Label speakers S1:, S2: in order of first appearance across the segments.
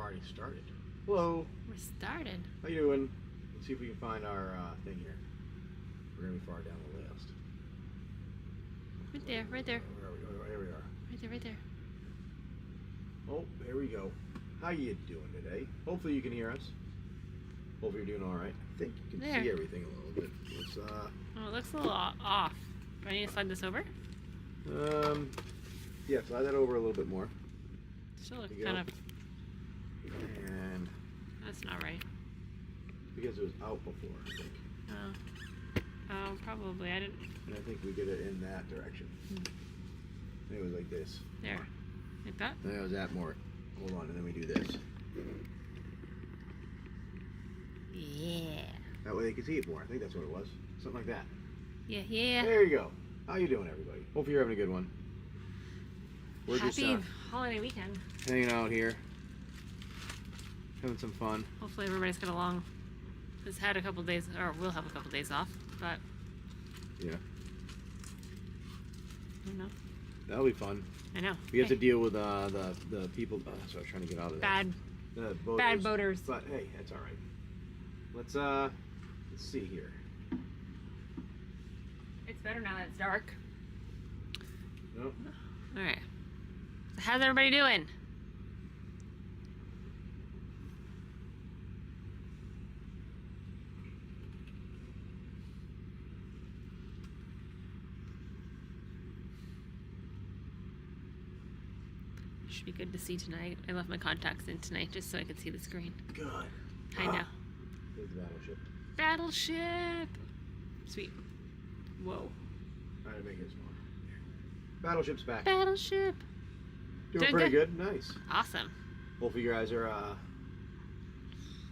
S1: already started. Hello.
S2: We're started.
S1: How you doing? Let's see if we can find our thing here. We're gonna be far down the list.
S2: Right there, right there.
S1: Where are we? Oh, here we are.
S2: Right there, right there.
S1: Oh, there we go. How you doing today? Hopefully you can hear us. Hopefully you're doing all right. I think you can see everything a little bit. Let's,
S2: oh, it looks a little off. Do I need to slide this over?
S1: Yeah, slide that over a little bit more.
S2: Still looks kind of...
S1: And...
S2: That's not right.
S1: Because it was out before, I think.
S2: Oh. Oh, probably. I didn't...
S1: And I think we did it in that direction. It was like this.
S2: There.
S1: More.
S2: Like that?
S1: That was that more. Hold on, and then we do this.
S2: Yeah.
S1: That way they can see it more. I think that's what it was. Something like that.
S2: Yeah, yeah.
S1: There you go. How you doing, everybody? Hopefully you're having a good one. We're
S2: Happy
S1: just
S2: holiday weekend.
S1: hanging out here, having some fun.
S2: Hopefully everybody's got along. Has had a couple days, or will have a couple days off, but
S1: Yeah,
S2: I don't know.
S1: that'll be fun.
S2: I know.
S1: We have to deal with the people. So I was trying to get out of that. The boaters.
S2: Bad boaters.
S1: But hey, that's all right. Let's see here.
S2: It's better now that it's dark.
S1: Nope.
S2: All right. So how's everybody doing? Should be good to see tonight. I left my contacts in tonight just so I could see the screen.
S1: Good.
S2: I know.
S1: There's the battleship.
S2: Battleship! Sweet. Whoa.
S1: Trying to make it smaller. Battleship's back.
S2: Battleship!
S1: Doing pretty good. Nice.
S2: Awesome.
S1: Hopefully you guys are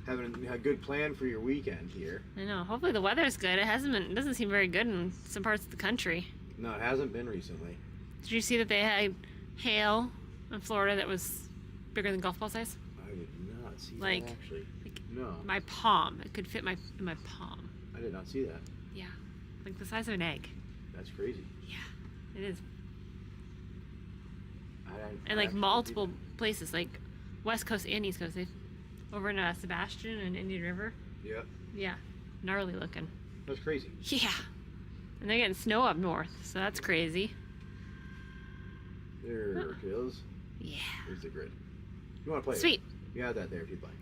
S1: having a good plan for your weekend here.
S2: I know. Hopefully the weather's good. It doesn't seem very good in some parts of the country.
S1: No, it hasn't been recently.
S2: Did you see that they had hail in Florida that was bigger than golf ball size?
S1: I did not see
S2: Like-
S1: that actually.
S2: like
S1: No,
S2: My palm. It could fit in my palm.
S1: I did not see that.
S2: Yeah. Like the size of an egg.
S1: That's crazy.
S2: Yeah. It is.
S1: I
S2: And like
S1: actually
S2: multiple
S1: didn't.
S2: places, like West Coast and East Coast. Over in Sebastian and Indian River.
S1: Yep,
S2: Yeah. Gnarly looking.
S1: that's crazy.
S2: Yeah. And they're getting snow up north, so that's crazy.
S1: There it is.
S2: Yeah.
S1: Here's the grid. You want to play?
S2: Sweet.
S1: You have that there if you'd like.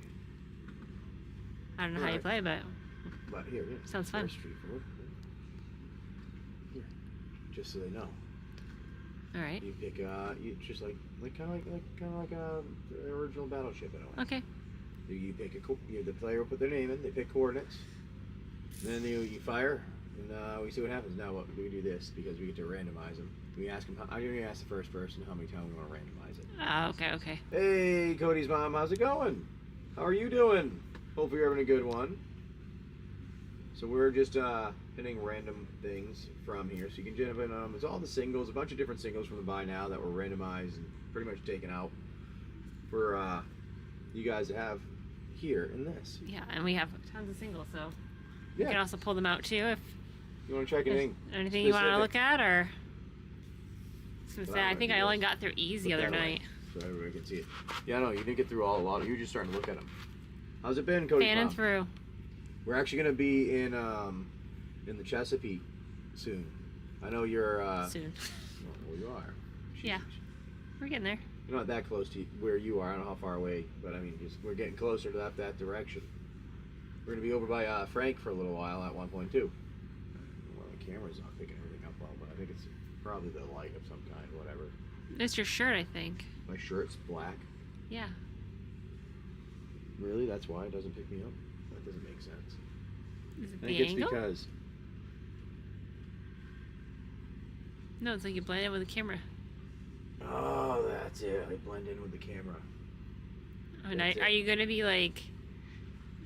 S2: I don't know how you play, but
S1: But here, yeah.
S2: Sounds fun.
S1: Very straightforward. Here, just so they know.
S2: all right.
S1: You pick you just like kind of like the original Battleship in a way.
S2: Okay.
S1: You pick the player will put their name in. They pick coordinates. And then you fire, and we see what happens. Now, what do we do this because we get to randomize them? We ask them. I'm going to ask the first person how many times we want to randomize it.
S2: Okay, okay.
S1: Hey, Cody's mom, how's it going? How are you doing? Hopefully you're having a good one. So we're just hitting random things from here, so you can jump in on them. It's all the singles, a bunch of different singles from the buy now that were randomized and pretty much taken out for you guys to have here in this.
S2: Yeah, and we have tons of singles, so
S1: Yeah.
S2: you can also pull them out too if
S1: You want to check anything?
S2: anything you want to
S1: specific?
S2: look at, or. I was gonna say,
S1: Well,
S2: I think I only got through Ease the
S1: Look
S2: other
S1: that way,
S2: night.
S1: so everybody can see it. Yeah, no, you didn't get through all a lot. You were just starting to look at them. How's it been, Cody?
S2: Fanning through.
S1: We're actually going to be in the Chesapeake soon. I know you're
S2: Soon.
S1: Well, you are.
S2: Yeah. We're getting there.
S1: You're not that close to where you are. I don't know how far away, but I mean, we're getting closer to that direction. We're going to be over by Frank for a little while at 1.2. Well, the camera's not picking everything up well, but I think it's probably the light of some kind, whatever.
S2: It's your shirt, I think.
S1: My shirt's black.
S2: Yeah.
S1: Really? That's why it doesn't pick me up? That doesn't make sense.
S2: Is it
S1: I
S2: the
S1: think it's
S2: angle?
S1: because
S2: No, it's like you blend in with the camera.
S1: oh, that's it. I blend in with the camera.
S2: Oh, and
S1: That's
S2: are
S1: it.
S2: you going to be like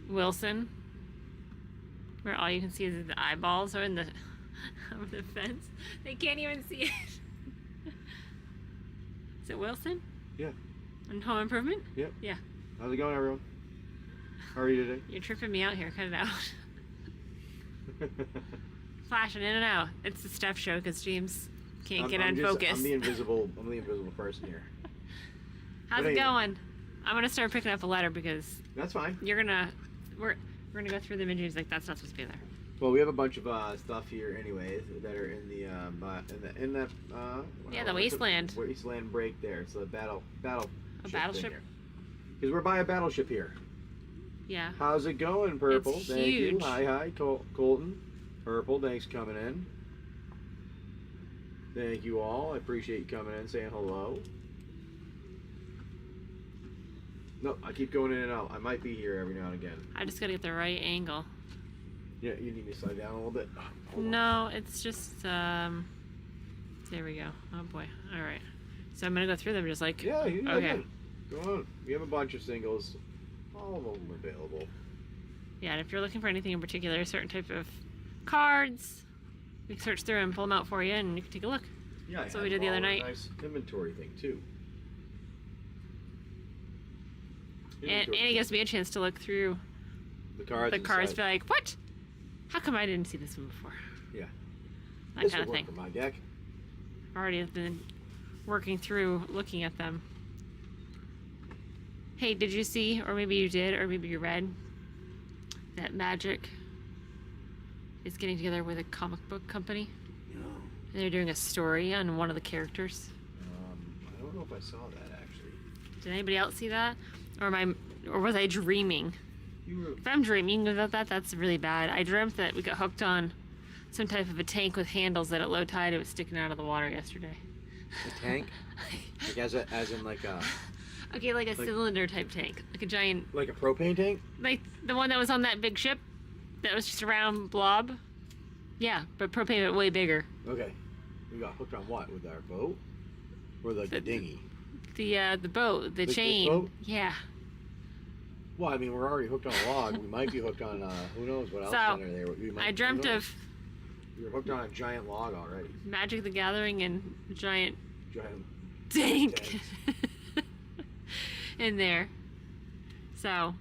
S2: Wilson? Where all you can see is the eyeballs or in the over the fence? They can't even see it. Is it Wilson?
S1: Yeah.
S2: On Home Improvement?
S1: Yep.
S2: Yeah.
S1: How's it going, everyone? How are you today?
S2: You're tripping me out here. Cut it out. Flashing in and out. It's the Stef show because James can't get unfocused.
S1: I'm the invisible person here.
S2: How's
S1: But
S2: it
S1: anyway.
S2: going? I'm gonna start picking up a ladder because
S1: That's fine.
S2: we're gonna go through them and he's like, that's not supposed to be there.
S1: Well, we have a bunch of stuff here, anyways, that are in the
S2: Yeah, the Wasteland.
S1: Wasteland break there. So the battleship.
S2: Battleship?
S1: Because we're by a battleship here.
S2: Yeah.
S1: How's it going, Purple?
S2: It's
S1: Thank you.
S2: huge.
S1: Hi, Colton. Purple, thanks for coming in. Thank you all. I appreciate you coming in, saying hello. No, I keep going in and out. I might be here every now and again.
S2: I just gotta get the right angle.
S1: Yeah, you need to slide down a little bit. Hold on.
S2: No, it's just there we go. Oh boy. All right. So I'm gonna go through them just like.
S1: Yeah, you
S2: Okay.
S1: Go on. We have a bunch of singles. All of them available.
S2: Yeah, and if you're looking for anything in particular, a certain type of cards, we can search through and pull them out for you, and you can take a look.
S1: Yeah,
S2: That's what we did the other night.
S1: Nice inventory thing too.
S2: And it gives me a chance to look through
S1: the cards.
S2: be
S1: inside.
S2: like, what? How come I didn't see this one before?
S1: Yeah.
S2: That
S1: This
S2: kind of
S1: would
S2: thing.
S1: work for my deck.
S2: I've already been working through looking at them. Hey, did you see, or maybe you did, or maybe you read, that Magic is getting together with a comic book company?
S1: No.
S2: And they're doing a story on one of the characters.
S1: I don't know if I saw that actually.
S2: Did anybody else see that? Or was I dreaming?
S1: You were.
S2: If I'm dreaming about that, that's really bad. I dreamt that we got hooked on some type of a tank with handles that at low tide it was sticking out of the water yesterday.
S1: A tank? Like as in like a.
S2: Okay, like a cylinder type tank. Like a giant.
S1: Like a propane tank?
S2: Like the one that was on that big ship that was just a round blob. Yeah, but propane way bigger.
S1: Okay. We got hooked on what? With our boat? Or the dinghy?
S2: The boat, the chain.
S1: boat?
S2: Yeah.
S1: Well, I mean, we're already hooked on a log. We might be hooked on, who knows what else
S2: So,
S1: under there. We might,
S2: I dreamt
S1: who knows?
S2: of
S1: We were hooked on a giant log already.
S2: Magic the Gathering and a giant
S1: Giant
S2: tank
S1: tanks.
S2: in there. So,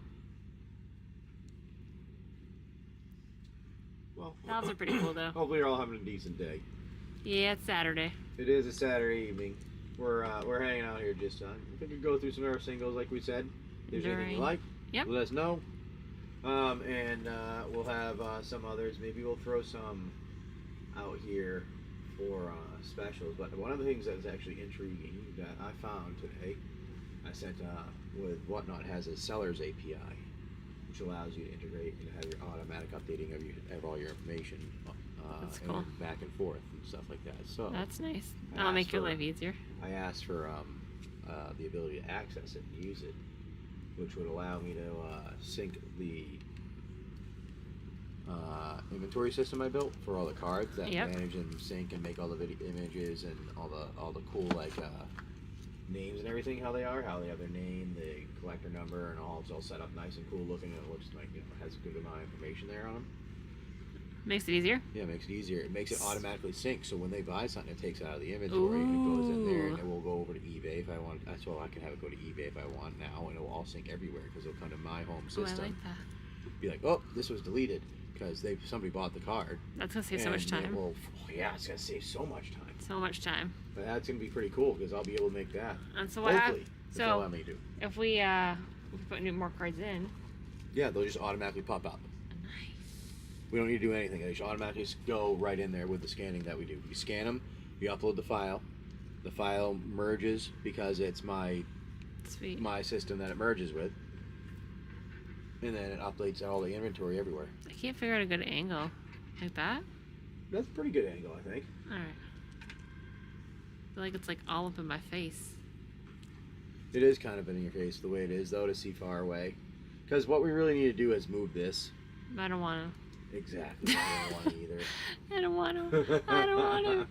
S1: Well,
S2: those are pretty cool though.
S1: hopefully you're all having a decent day.
S2: Yeah, it's Saturday.
S1: It is a Saturday evening. We're hanging out here just we could go through some of our singles like we said. If there's anything you like,
S2: Yep.
S1: let us know. And we'll have some others. Maybe we'll throw some out here for specials. But one of the things that's actually intriguing that I found today, I sent with Whatnot has a seller's API, which allows you to integrate and have your automatic updating of all your information.
S2: That's
S1: and
S2: cool.
S1: back and forth and stuff like that. So
S2: That's nice.
S1: I
S2: That'll make
S1: asked
S2: your
S1: for-
S2: life easier.
S1: I asked for the ability to access it and use it, which would allow me to sync the inventory system I built for all the cards that
S2: Yep.
S1: manage and sync and make all the images and all the cool names and everything. How they have their name, the collector number, and all. It's all set up nice and cool looking. And it looks like has a good amount of information there on them.
S2: Makes it easier.
S1: Yeah, it makes it easier. It makes it automatically sync. So when they buy something, it takes it out of the inventory and it goes in there, and it will go over to eBay if I want. That's why I can have it go to eBay if I want now, and it will all sync everywhere because it'll come to my home
S2: Oh, I
S1: system.
S2: like that.
S1: Be like, oh, this was deleted because somebody bought the card.
S2: That's gonna save so much
S1: And it
S2: time.
S1: will- yeah, it's gonna save so much time.
S2: So much time.
S1: But that's gonna be pretty cool because I'll be able to make that.
S2: And so what
S1: Hopefully,
S2: happens?
S1: that's all
S2: So
S1: I may do.
S2: if we put more cards in.
S1: Yeah, they'll just automatically pop up.
S2: Nice.
S1: We don't need to do anything. They just automatically just go right in there with the scanning that we do. You scan them, you upload the file. The file merges because it's my
S2: Sweet.
S1: system that it merges with. And then it updates all the inventory everywhere.
S2: I can't figure out a good angle. Like that?
S1: That's a pretty good angle, I think.
S2: Alright. I feel like it's like all up in my face.
S1: It is kind of in your face the way it is, though, to see far away. Because what we really need to do is move this.
S2: I don't want
S1: Exactly. I don't want to either.
S2: to. I don't want to. I don't want to.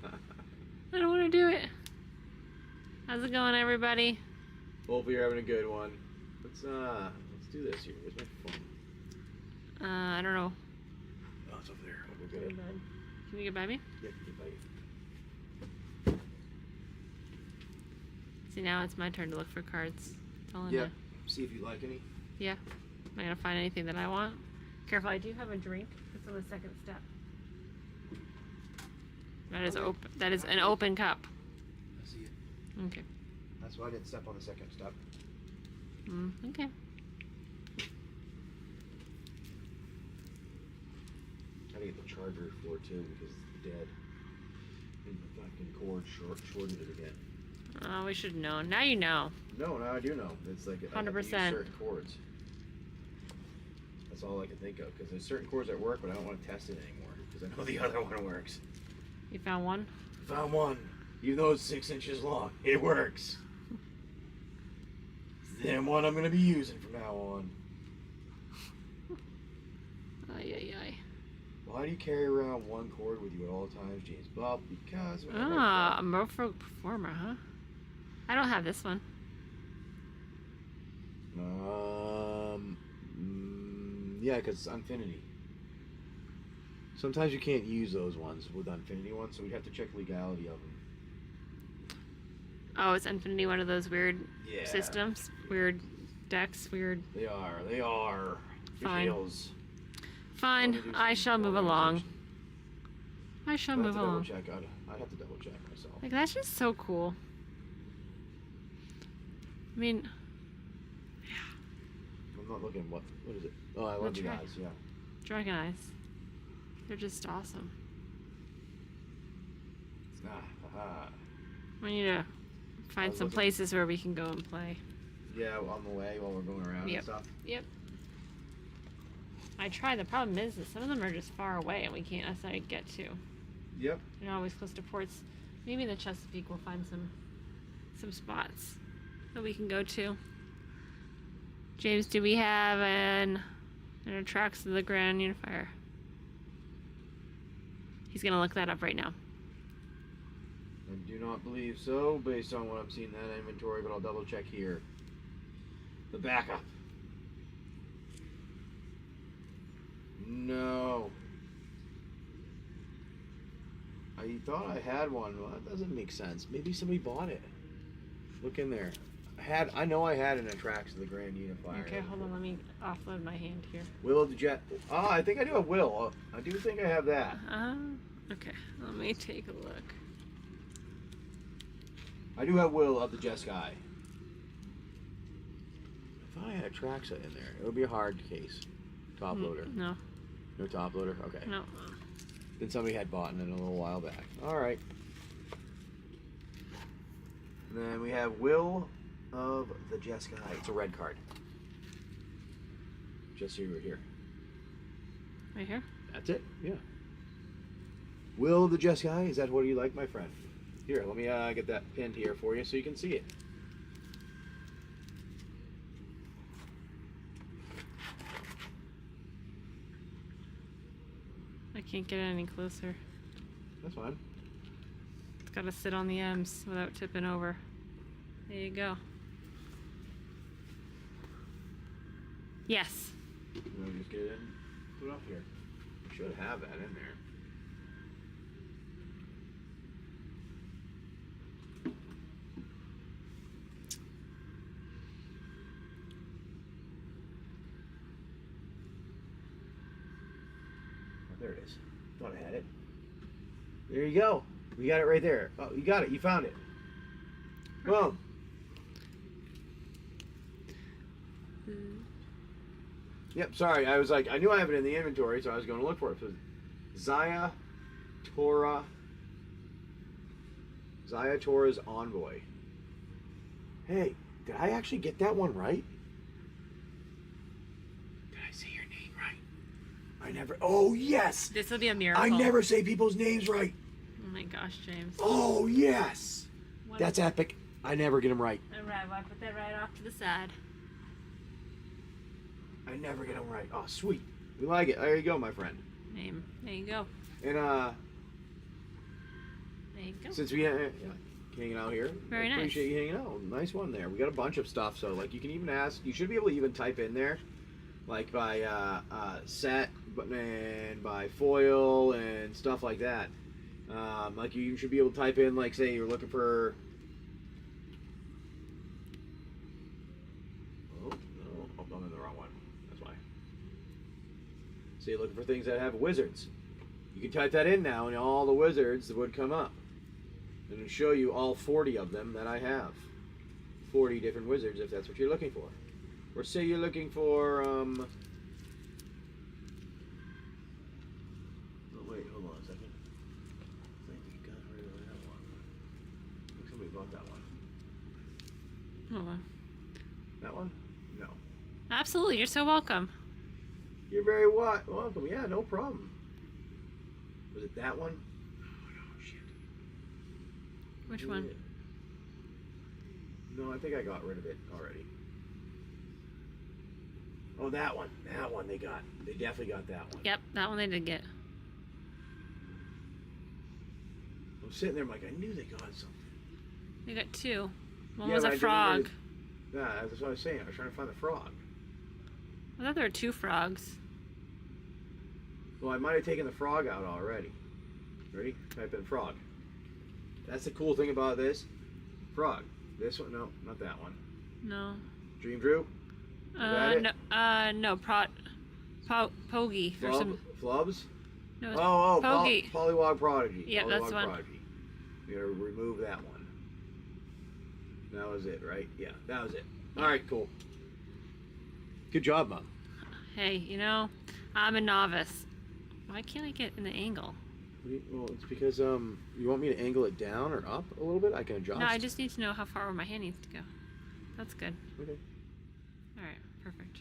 S2: I don't want to do it. How's it going, everybody?
S1: Hopefully you're having a good one. Let's do this here. Where's my phone?
S2: I don't know.
S1: Oh, it's over there. We're good.
S2: Can you get by me?
S1: Yeah, get by you.
S2: See, now it's my turn to look for cards. That's all I
S1: Yeah.
S2: know.
S1: See if you like any.
S2: Yeah. Am I gonna find anything that I want? Careful, I do have a drink. It's on the second step. That is
S1: Okay.
S2: open. That is an open cup.
S1: I see it.
S2: Okay.
S1: That's why I didn't step on the second step.
S2: Okay.
S1: Gotta get the charger for it too because it's dead. And the fucking cord shorted it again.
S2: Oh, we should have known. Now you know.
S1: No, now I do know. It's like
S2: 100%.
S1: I have to use certain cords. That's all I can think of because there's certain cords that work, but I don't want to test it anymore because I know the other one works.
S2: You found one?
S1: Found one. Even though it's 6 inches long, it works. It's the damn one I'm going to be using from now on.
S2: Ay.
S1: Why do you carry around one cord with you at all times, James? Well, because...
S2: Ah, a Merfolk Performer, huh? I don't have this one.
S1: Yeah, because it's Infinity. Sometimes you can't use those ones with Infinity ones, so we'd have to check legality of them.
S2: Oh, is Infinity one of those weird
S1: Yeah.
S2: systems? Weird decks? Weird...
S1: They are.
S2: Fine.
S1: Feels.
S2: Fine, I shall move along. I shall move along.
S1: I'd have to double check myself.
S2: Like, that's just so cool. I mean...
S1: I'm not looking. What is it? Oh, I love you guys. Yeah.
S2: Dragon Eyes. They're just awesome. We need to find some places where we can go and play.
S1: Yeah, on the way while we're going around and stuff.
S2: Yep. I tried. The problem is that some of them are just far away and we can't necessarily get to.
S1: Yep.
S2: They're not always close to ports. Maybe in the Chesapeake we'll find some spots that we can go to. James, do we have an Attracts of the Grand Unifier? He's gonna look that up right now.
S1: I do not believe so, based on what I'm seeing in that inventory, but I'll double check here. The backup. No. I thought I had one. Well, that doesn't make sense. Maybe somebody bought it. Look in there. I know I had an Attracts of the Grand Unifier.
S2: Okay, hold on. Let me offload my hand here.
S1: Will of the Jet. Oh, I think I do have Will. I do think I have that.
S2: Okay. Let me take a look.
S1: I do have Will of the Jet Sky. I thought I had Attracts in there. It would be a hard case. Top loader.
S2: No.
S1: No top loader? Okay.
S2: No.
S1: Then somebody had bought it a little while back. Alright. And then we have Will of the Jet Sky. It's a red card. Just so you were here.
S2: Right here?
S1: That's it? Yeah. Will of the Jet Sky? Is that what you like, my friend? Here, let me get that pinned here for you so you can see it.
S2: I can't get it any closer.
S1: That's fine.
S2: It's gotta sit on the M's without tipping over. There you go. Yes.
S1: You want to just get it in? Put it up here. You should have that in there. Oh, there it is. Thought I had it. There you go. We got it right there. Oh, you got it. You found it. Boom. Yep, sorry. I was like, I knew I have it in the inventory, so I was going to look for it. So, Zaya Tora's Envoy. Hey, did I actually get that one right? Did I say your name right? I never. Oh, yes!
S2: This will be a miracle.
S1: I never say people's names right.
S2: Oh my gosh, James.
S1: Oh, yes! That's epic. I never get them right.
S2: Alright, well, I put that right off to the side.
S1: I never get them right. Oh, sweet. We like it. There you go, my friend.
S2: Name. There you go.
S1: And,
S2: There you go.
S1: since we hanging out here,
S2: Very
S1: I
S2: nice.
S1: appreciate you hanging out. Nice one there. We got a bunch of stuff, so like you can even ask. You should be able to even type in there, like by set and by foil and stuff like that. Like you should be able to type in, like, say you're looking for. Oh no, I'm in the wrong one. That's why. So you're looking for things that have wizards. You can type that in now, and all the wizards would come up. And it'll show you all 40 of them that I have. 40 different wizards, if that's what you're looking for. Or say you're looking for, oh wait, hold on a second. I think we got rid of that one. I think somebody bought that one.
S2: Hold on.
S1: That one? No.
S2: Absolutely, you're so welcome.
S1: You're very welcome. Yeah, no problem. Was it that one? Oh, no, shit.
S2: Which one?
S1: No, I think I got rid of it already. Oh, that one. That one they got. They definitely got that one.
S2: Yep, that one they did get.
S1: I'm sitting there, I'm like, I knew they got something.
S2: They got two. One
S1: Yeah,
S2: was
S1: but
S2: a
S1: I didn't
S2: frog.
S1: really- Yeah, that's what I was saying. I was trying to find the frog.
S2: I thought there were two frogs.
S1: Well, I might have taken the frog out already. Ready? Type in frog. That's the cool thing about this. Frog. This one? No, not that one.
S2: No.
S1: Dream Drew? that it?
S2: No, Pogi or some.
S1: Flubs?
S2: No, it's
S1: Oh,
S2: Pogi.
S1: Polywog Prodigy.
S2: Yep, that's one.
S1: Prodigy. We gotta remove that one. That was it, right? Yeah, that was it. All right, cool. Good job, Mom.
S2: Hey, you know, I'm a novice. Why can't I get in the angle?
S1: Well, it's because you want me to angle it down or up a little bit. I can adjust.
S2: No, I just need to know how far my hand needs to go. That's good.
S1: Okay.
S2: All right, perfect.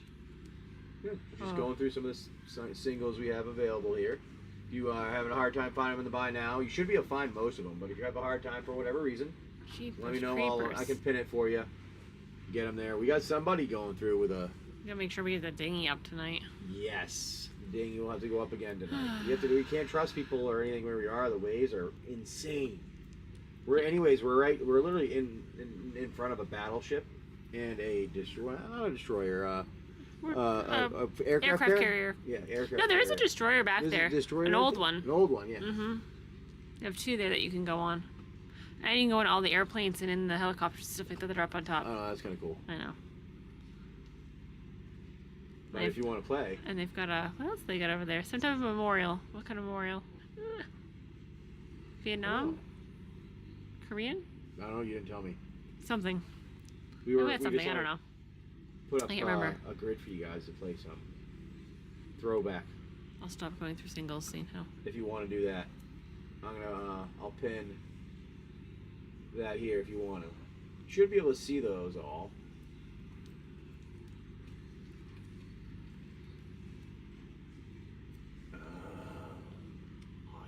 S1: Good. Just going through some of the singles we have available here. If you are having a hard time finding them in the buy now, you should be able to find most of them. But if you have a hard time for whatever reason, let me know. I can pin it for you. Get them there. We got somebody going through with a.
S2: We gotta make sure we get the dinghy up tonight.
S1: Yes. Ding, you'll have to go up again tonight. We can't trust people or anything where we are. The waves are insane. We're literally in front of a battleship and a destroyer. Not a destroyer. Aircraft
S2: carrier.
S1: Yeah, aircraft.
S2: No, there is a
S1: carrier.
S2: destroyer back there. An old one.
S1: An old one, yeah.
S2: Mm-hmm. You have two there that you can go on. And you can go on all the airplanes and in the helicopters and stuff like that that are up on top.
S1: Oh, that's kind of cool.
S2: I know.
S1: But if you want to play.
S2: And they've got what else they got over there? Some type of memorial. What kind of memorial? Vietnam? Korean?
S1: I don't know, you didn't tell me.
S2: Something.
S1: We
S2: had something, I don't know.
S1: Put up
S2: I can't remember.
S1: A grid for you guys to play some. Throwback.
S2: I'll stop going through singles, seeing how.
S1: If you want to do that. I'll pin that here if you want to. You should be able to see those all. I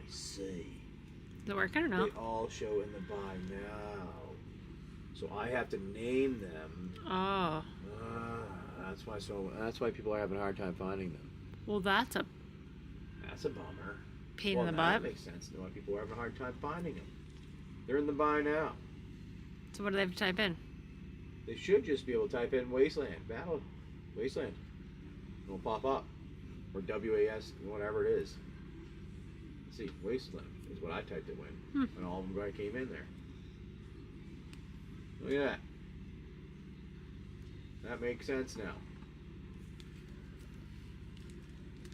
S1: see.
S2: Is it working or no?
S1: They all show in the buy now. So I have to name them.
S2: Oh.
S1: That's why people are having a hard time finding them.
S2: Well, that's a
S1: bummer.
S2: pain in the butt.
S1: That makes sense. Why people are having a hard time finding them. They're in the buy now.
S2: So what do they have to type in?
S1: They should just be able to type in Wasteland Wasteland. It'll pop up, or WAS, whatever it is. Let's see, Wasteland is what I typed it in, and all of them came in there. Look at that. That makes sense now.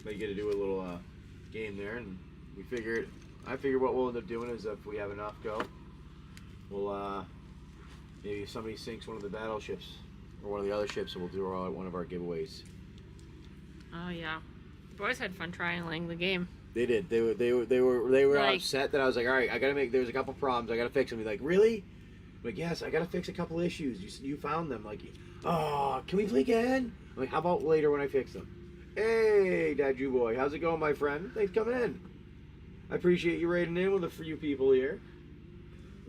S1: But you get to do a little game there, and I figured what we'll end up doing is if we have enough go, we'll maybe if somebody sinks one of the battleships or one of the other ships, we'll do one of our giveaways.
S2: Oh yeah, the boys had fun triangling the game.
S1: They did. They were
S2: Like,
S1: upset that I was like, all right, I gotta make. There's a couple problems. I gotta fix them. He's like, really? I'm like, yes, I gotta fix a couple issues. You found them. Like, oh, can we play again? I'm like, how about later when I fix them? Hey, Dadu boy, how's it going, my friend? Thanks for coming in. I appreciate you raiding in with a few people here.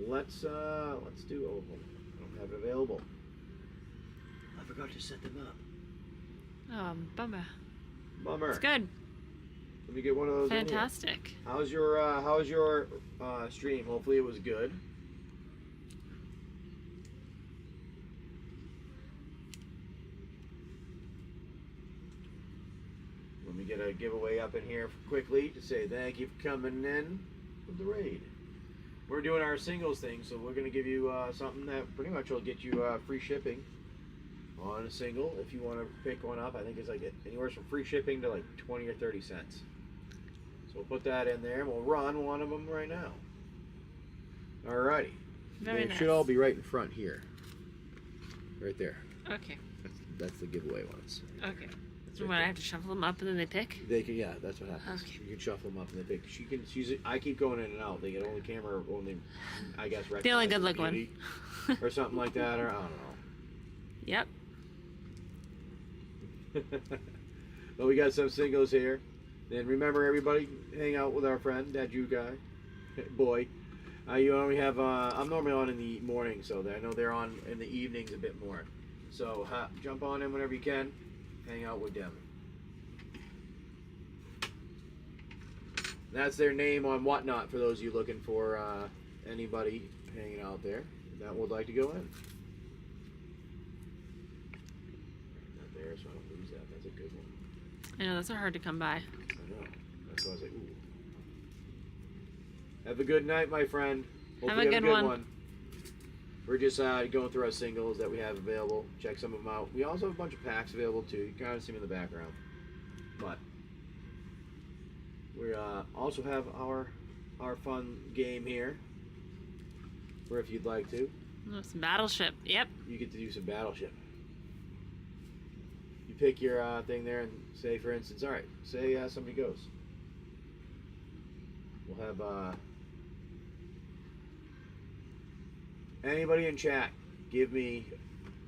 S1: Let's do. Oh, I don't have it available. I forgot to set them up.
S2: Bummer.
S1: Bummer.
S2: It's good.
S1: Let me get one of those.
S2: Fantastic.
S1: How's your stream? Hopefully it was good. Let me get a giveaway up in here quickly to say thank you for coming in with the raid. We're doing our singles thing, so we're going to give you something that pretty much will get you free shipping on a single. If you want to pick one up, I think it's like anywhere from free shipping to like 20 or 30 cents. So we'll put that in there, and we'll run one of them right now. Alrighty.
S2: Very
S1: They
S2: nice.
S1: should all be right in front here. Right there.
S2: Okay.
S1: That's the giveaway ones.
S2: Okay. So what, I have to shuffle them up and then they pick?
S1: They can, yeah, that's what happens.
S2: Okay.
S1: You can shuffle them up and they pick. I keep going in and out. They get only camera, only, I guess,
S2: The only good
S1: recognizes
S2: look one.
S1: beauty or something like that, or I don't know.
S2: Yep.
S1: But we got some singles here. And remember, everybody, hang out with our friend, that Jew guy, boy. You only have, I'm normally on in the morning, so I know they're on in the evenings a bit more. So jump on in whenever you can. Hang out with them. That's their name on Whatnot for those of you looking for anybody hanging out there that would like to go in. Not there, so I don't lose that. That's a good one.
S2: I know, those are hard to come by.
S1: I know. That's why I was like, ooh. Have a good night, my friend. Hopefully
S2: Have a good one.
S1: We're just going through our singles that we have available. Check some of them out. We also have a bunch of packs available too. You can kind of see them in the background. But we also have our fun game here. Where if you'd like to.
S2: Oh, some Battleship. Yep.
S1: You get to do some Battleship. You pick your thing there and say, for instance, all right, say somebody goes. We'll have anybody in chat give me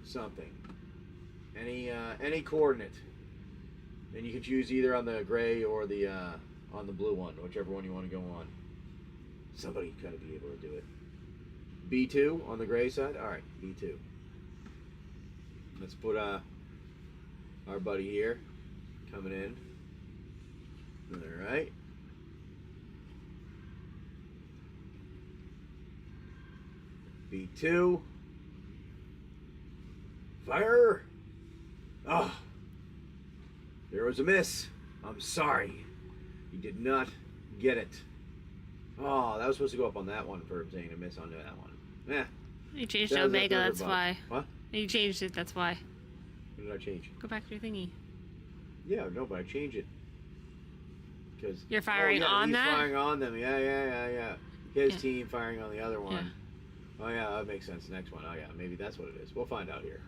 S1: something, any coordinate, and you can choose either on the gray or the on the blue one, whichever one you want to go on. Somebody gotta be able to do it. B2 on the gray side. All right, B2. Let's put our buddy here coming in. All right. B2. Fire! Oh, there was a miss. I'm sorry. You did not get it. Oh, that was supposed to go up on that one for saying a miss onto that one. Yeah.
S2: You changed
S1: That was a
S2: Omega,
S1: third
S2: that's
S1: bug.
S2: why.
S1: What?
S2: You changed it, that's why.
S1: What did I change?
S2: Go back to your thingy.
S1: Yeah, no, but I changed it. Because
S2: You're firing on
S1: he's
S2: that?
S1: firing on them. Yeah. His
S2: Yeah.
S1: team firing on the other one.
S2: Yeah.
S1: Oh yeah, that makes sense. Next one. Oh yeah, maybe that's what it is. We'll find out here.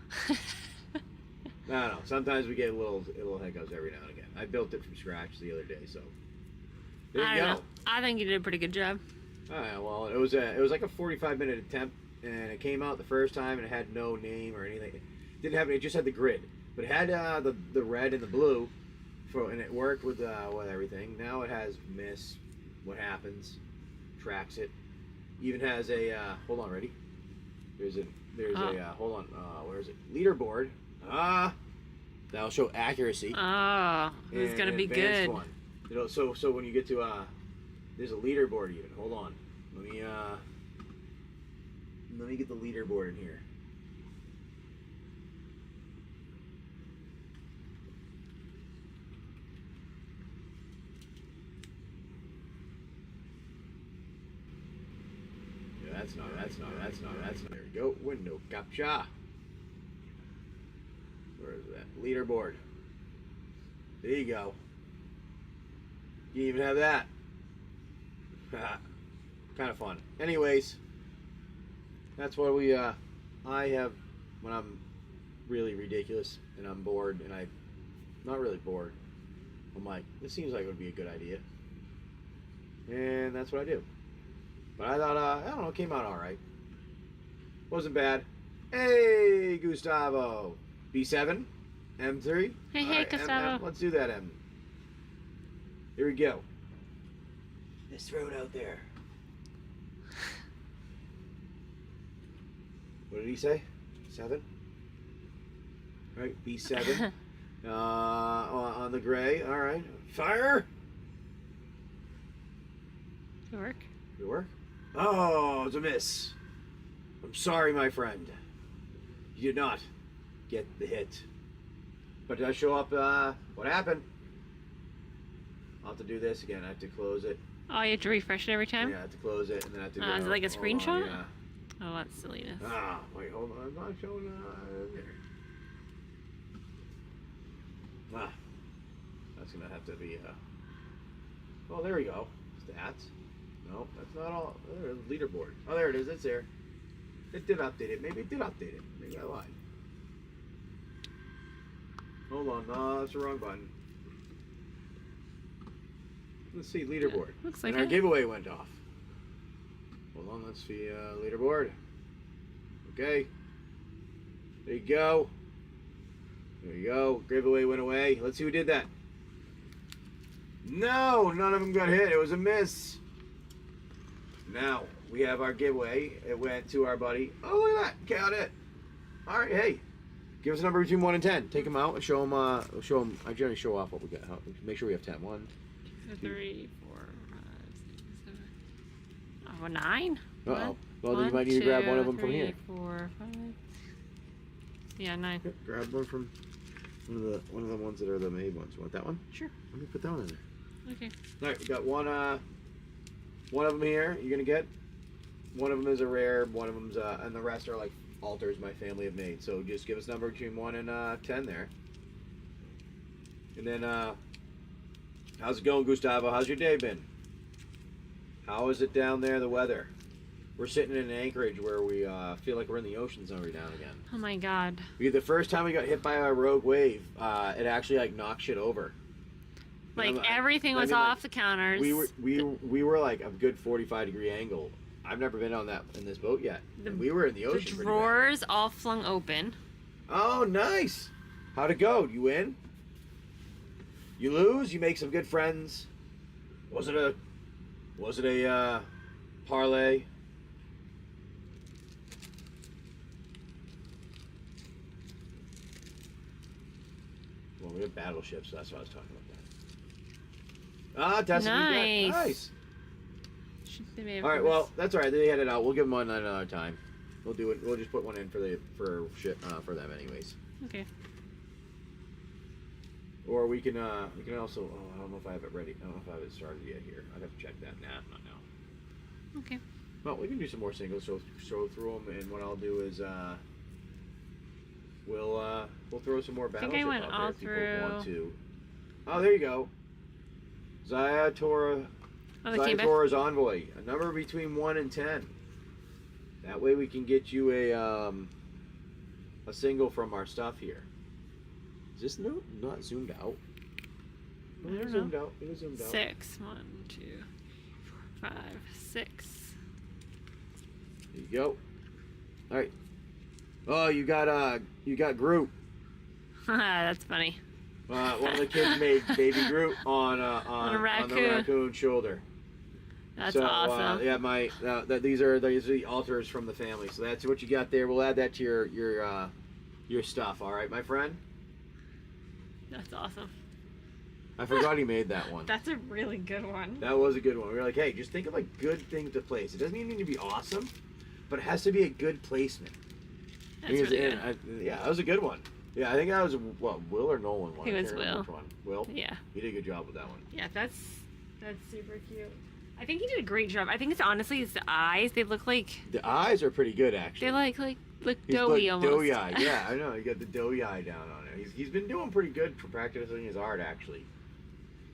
S1: No. Sometimes we get little hiccups every now and again. I built it from scratch the other day, so there you
S2: I
S1: go.
S2: don't know. I think you did a pretty good job.
S1: Oh, yeah, well, it was like a 45-minute attempt, and it came out the first time, and it had no name or anything. It didn't have it just had the grid, but it had the red and the blue, and it worked with everything. Now it has miss, what happens, tracks it. Even has a hold on, ready? There's a hold on, where is it? Leaderboard. That'll show accuracy.
S2: Oh, this is gonna be good.
S1: One. You know, so when you get to there's a leaderboard even. Hold on. Let me get the leaderboard in here. Yeah, that's not. There we go. Window captcha. Where is that? Leaderboard. There you go. You even have that. Kind of fun. Anyways, that's what I have when I'm really ridiculous and I'm bored, and I'm not really bored. I'm like, this seems like it would be a good idea. And that's what I do. But I thought, I don't know, it came out alright. Wasn't bad. Hey, Gustavo. B7? M3?
S2: Hey,
S1: Alright,
S2: Gustavo.
S1: M, let's do that, M. Here we go. Let's throw it out there. What did he say? 7? Right, B7. On the gray. All right. Fire!
S2: Did it work?
S1: Did it work? Oh, it's a miss. I'm sorry, my friend. You did not get the hit. But did I show up? What happened? I'll have to do this again. I have to close it.
S2: Oh, you have to refresh it every time?
S1: Yeah, I have to close it, and then I have to go.
S2: Is it like a
S1: hold on,
S2: screenshot?
S1: yeah.
S2: Oh, that's silliness.
S1: Wait, hold on. I'm not showing there. That's gonna have to be oh, there we go. Stats. No, that's not all. There's leaderboard. Oh, there it is. It's there. It did update it. Maybe it did update it. Maybe I lied. Hold on. No, that's the wrong button. Let's see, leaderboard.
S2: Looks like
S1: and our
S2: it.
S1: giveaway went off. Hold on, let's see, leaderboard. Okay. There you go. There you go. Giveaway went away. Let's see who did that. No, none of them got hit. It was a miss. Now, we have our giveaway. It went to our buddy. Oh, look at that. Count it. All right, hey. Give us a number between 1 and 10. Take them out and show them. I generally show off what we got. Make sure we have 10. 1,
S2: 2, 3, 4, 5, 6, 7. Oh, 9?
S1: Uh-oh. Well, then you might need to grab one of them from here.
S2: 4, 5. Yeah, 9.
S1: Okay, grab one from one of the ones that are the made ones. You want that one?
S2: Sure.
S1: Let me put that one in there.
S2: Okay.
S1: All right, we got one of them here. You're gonna get. One of them is a rare. One of them's and the rest are like altars my family have made. So just give us a number between 1 and 10 there. And then, how's it going, Gustavo? How's your day been? How is it down there? The weather? We're sitting in Anchorage where we feel like we're in the oceans every now and again.
S2: Oh my god.
S1: The first time we got hit by a rogue wave, it actually like knocked shit over.
S2: Like everything was off the counters.
S1: We were like a good 45-degree angle. I've never been on that in this boat yet. And we were in the ocean.
S2: The drawers all flung open.
S1: Oh, nice. How'd it go? You win? You lose? You make some good friends? Was it a parlay? Well, we have battleships, so that's what I was talking about. Ah, Destiny.
S2: Nice.
S1: Nice.
S2: All
S1: right, well, that's all right. They had it out. We'll give them one another time. We'll do it. We'll just put one in for them anyways.
S2: Okay.
S1: Or we can also. Oh, I don't know if I have it ready. I don't know if I have it started yet here. I'd have to check that. Nah, not now.
S2: Okay.
S1: Well, we can do some more singles. So through them, and what I'll do is we'll throw some more battleship
S2: went
S1: out
S2: all
S1: there if people
S2: through.
S1: want to. Oh, there you go. Zayator's Envoy. A number between 1 and 10. That way we can get you a single from our stuff here. Is this not zoomed out?
S2: I don't know.
S1: Zoomed out. It was zoomed out.
S2: 6. 1, 2, 4, 5, 6.
S1: There you go. All right. Oh, you got Groot.
S2: That's funny.
S1: One of the kids made Baby Groot on
S2: a raccoon.
S1: on the raccoon shoulder.
S2: That's
S1: so,
S2: awesome.
S1: Yeah, these are the altars from the family. So that's what you got there. We'll add that to your stuff. All right, my friend.
S2: That's awesome.
S1: I forgot he made that one.
S2: That's a really good one.
S1: That was a good one. We were like, hey, just think of like good things to place. It doesn't even need to be awesome, but it has to be a good placement.
S2: That's really good.
S1: Yeah, that was a good one. Yeah, I think that was what, Will or Nolan one.
S2: It
S1: I
S2: was
S1: can't remember
S2: Will.
S1: which one. Will?
S2: Yeah.
S1: He did a good job with that one.
S2: Yeah, that's super cute. I think he did a great job. I think it's honestly the eyes. They look like
S1: The eyes are pretty good, actually.
S2: they look
S1: He's
S2: doughy
S1: like
S2: almost.
S1: doughy eye. Yeah, I know. You got the doughy eye down on it. He's been doing pretty good for practicing his art, actually.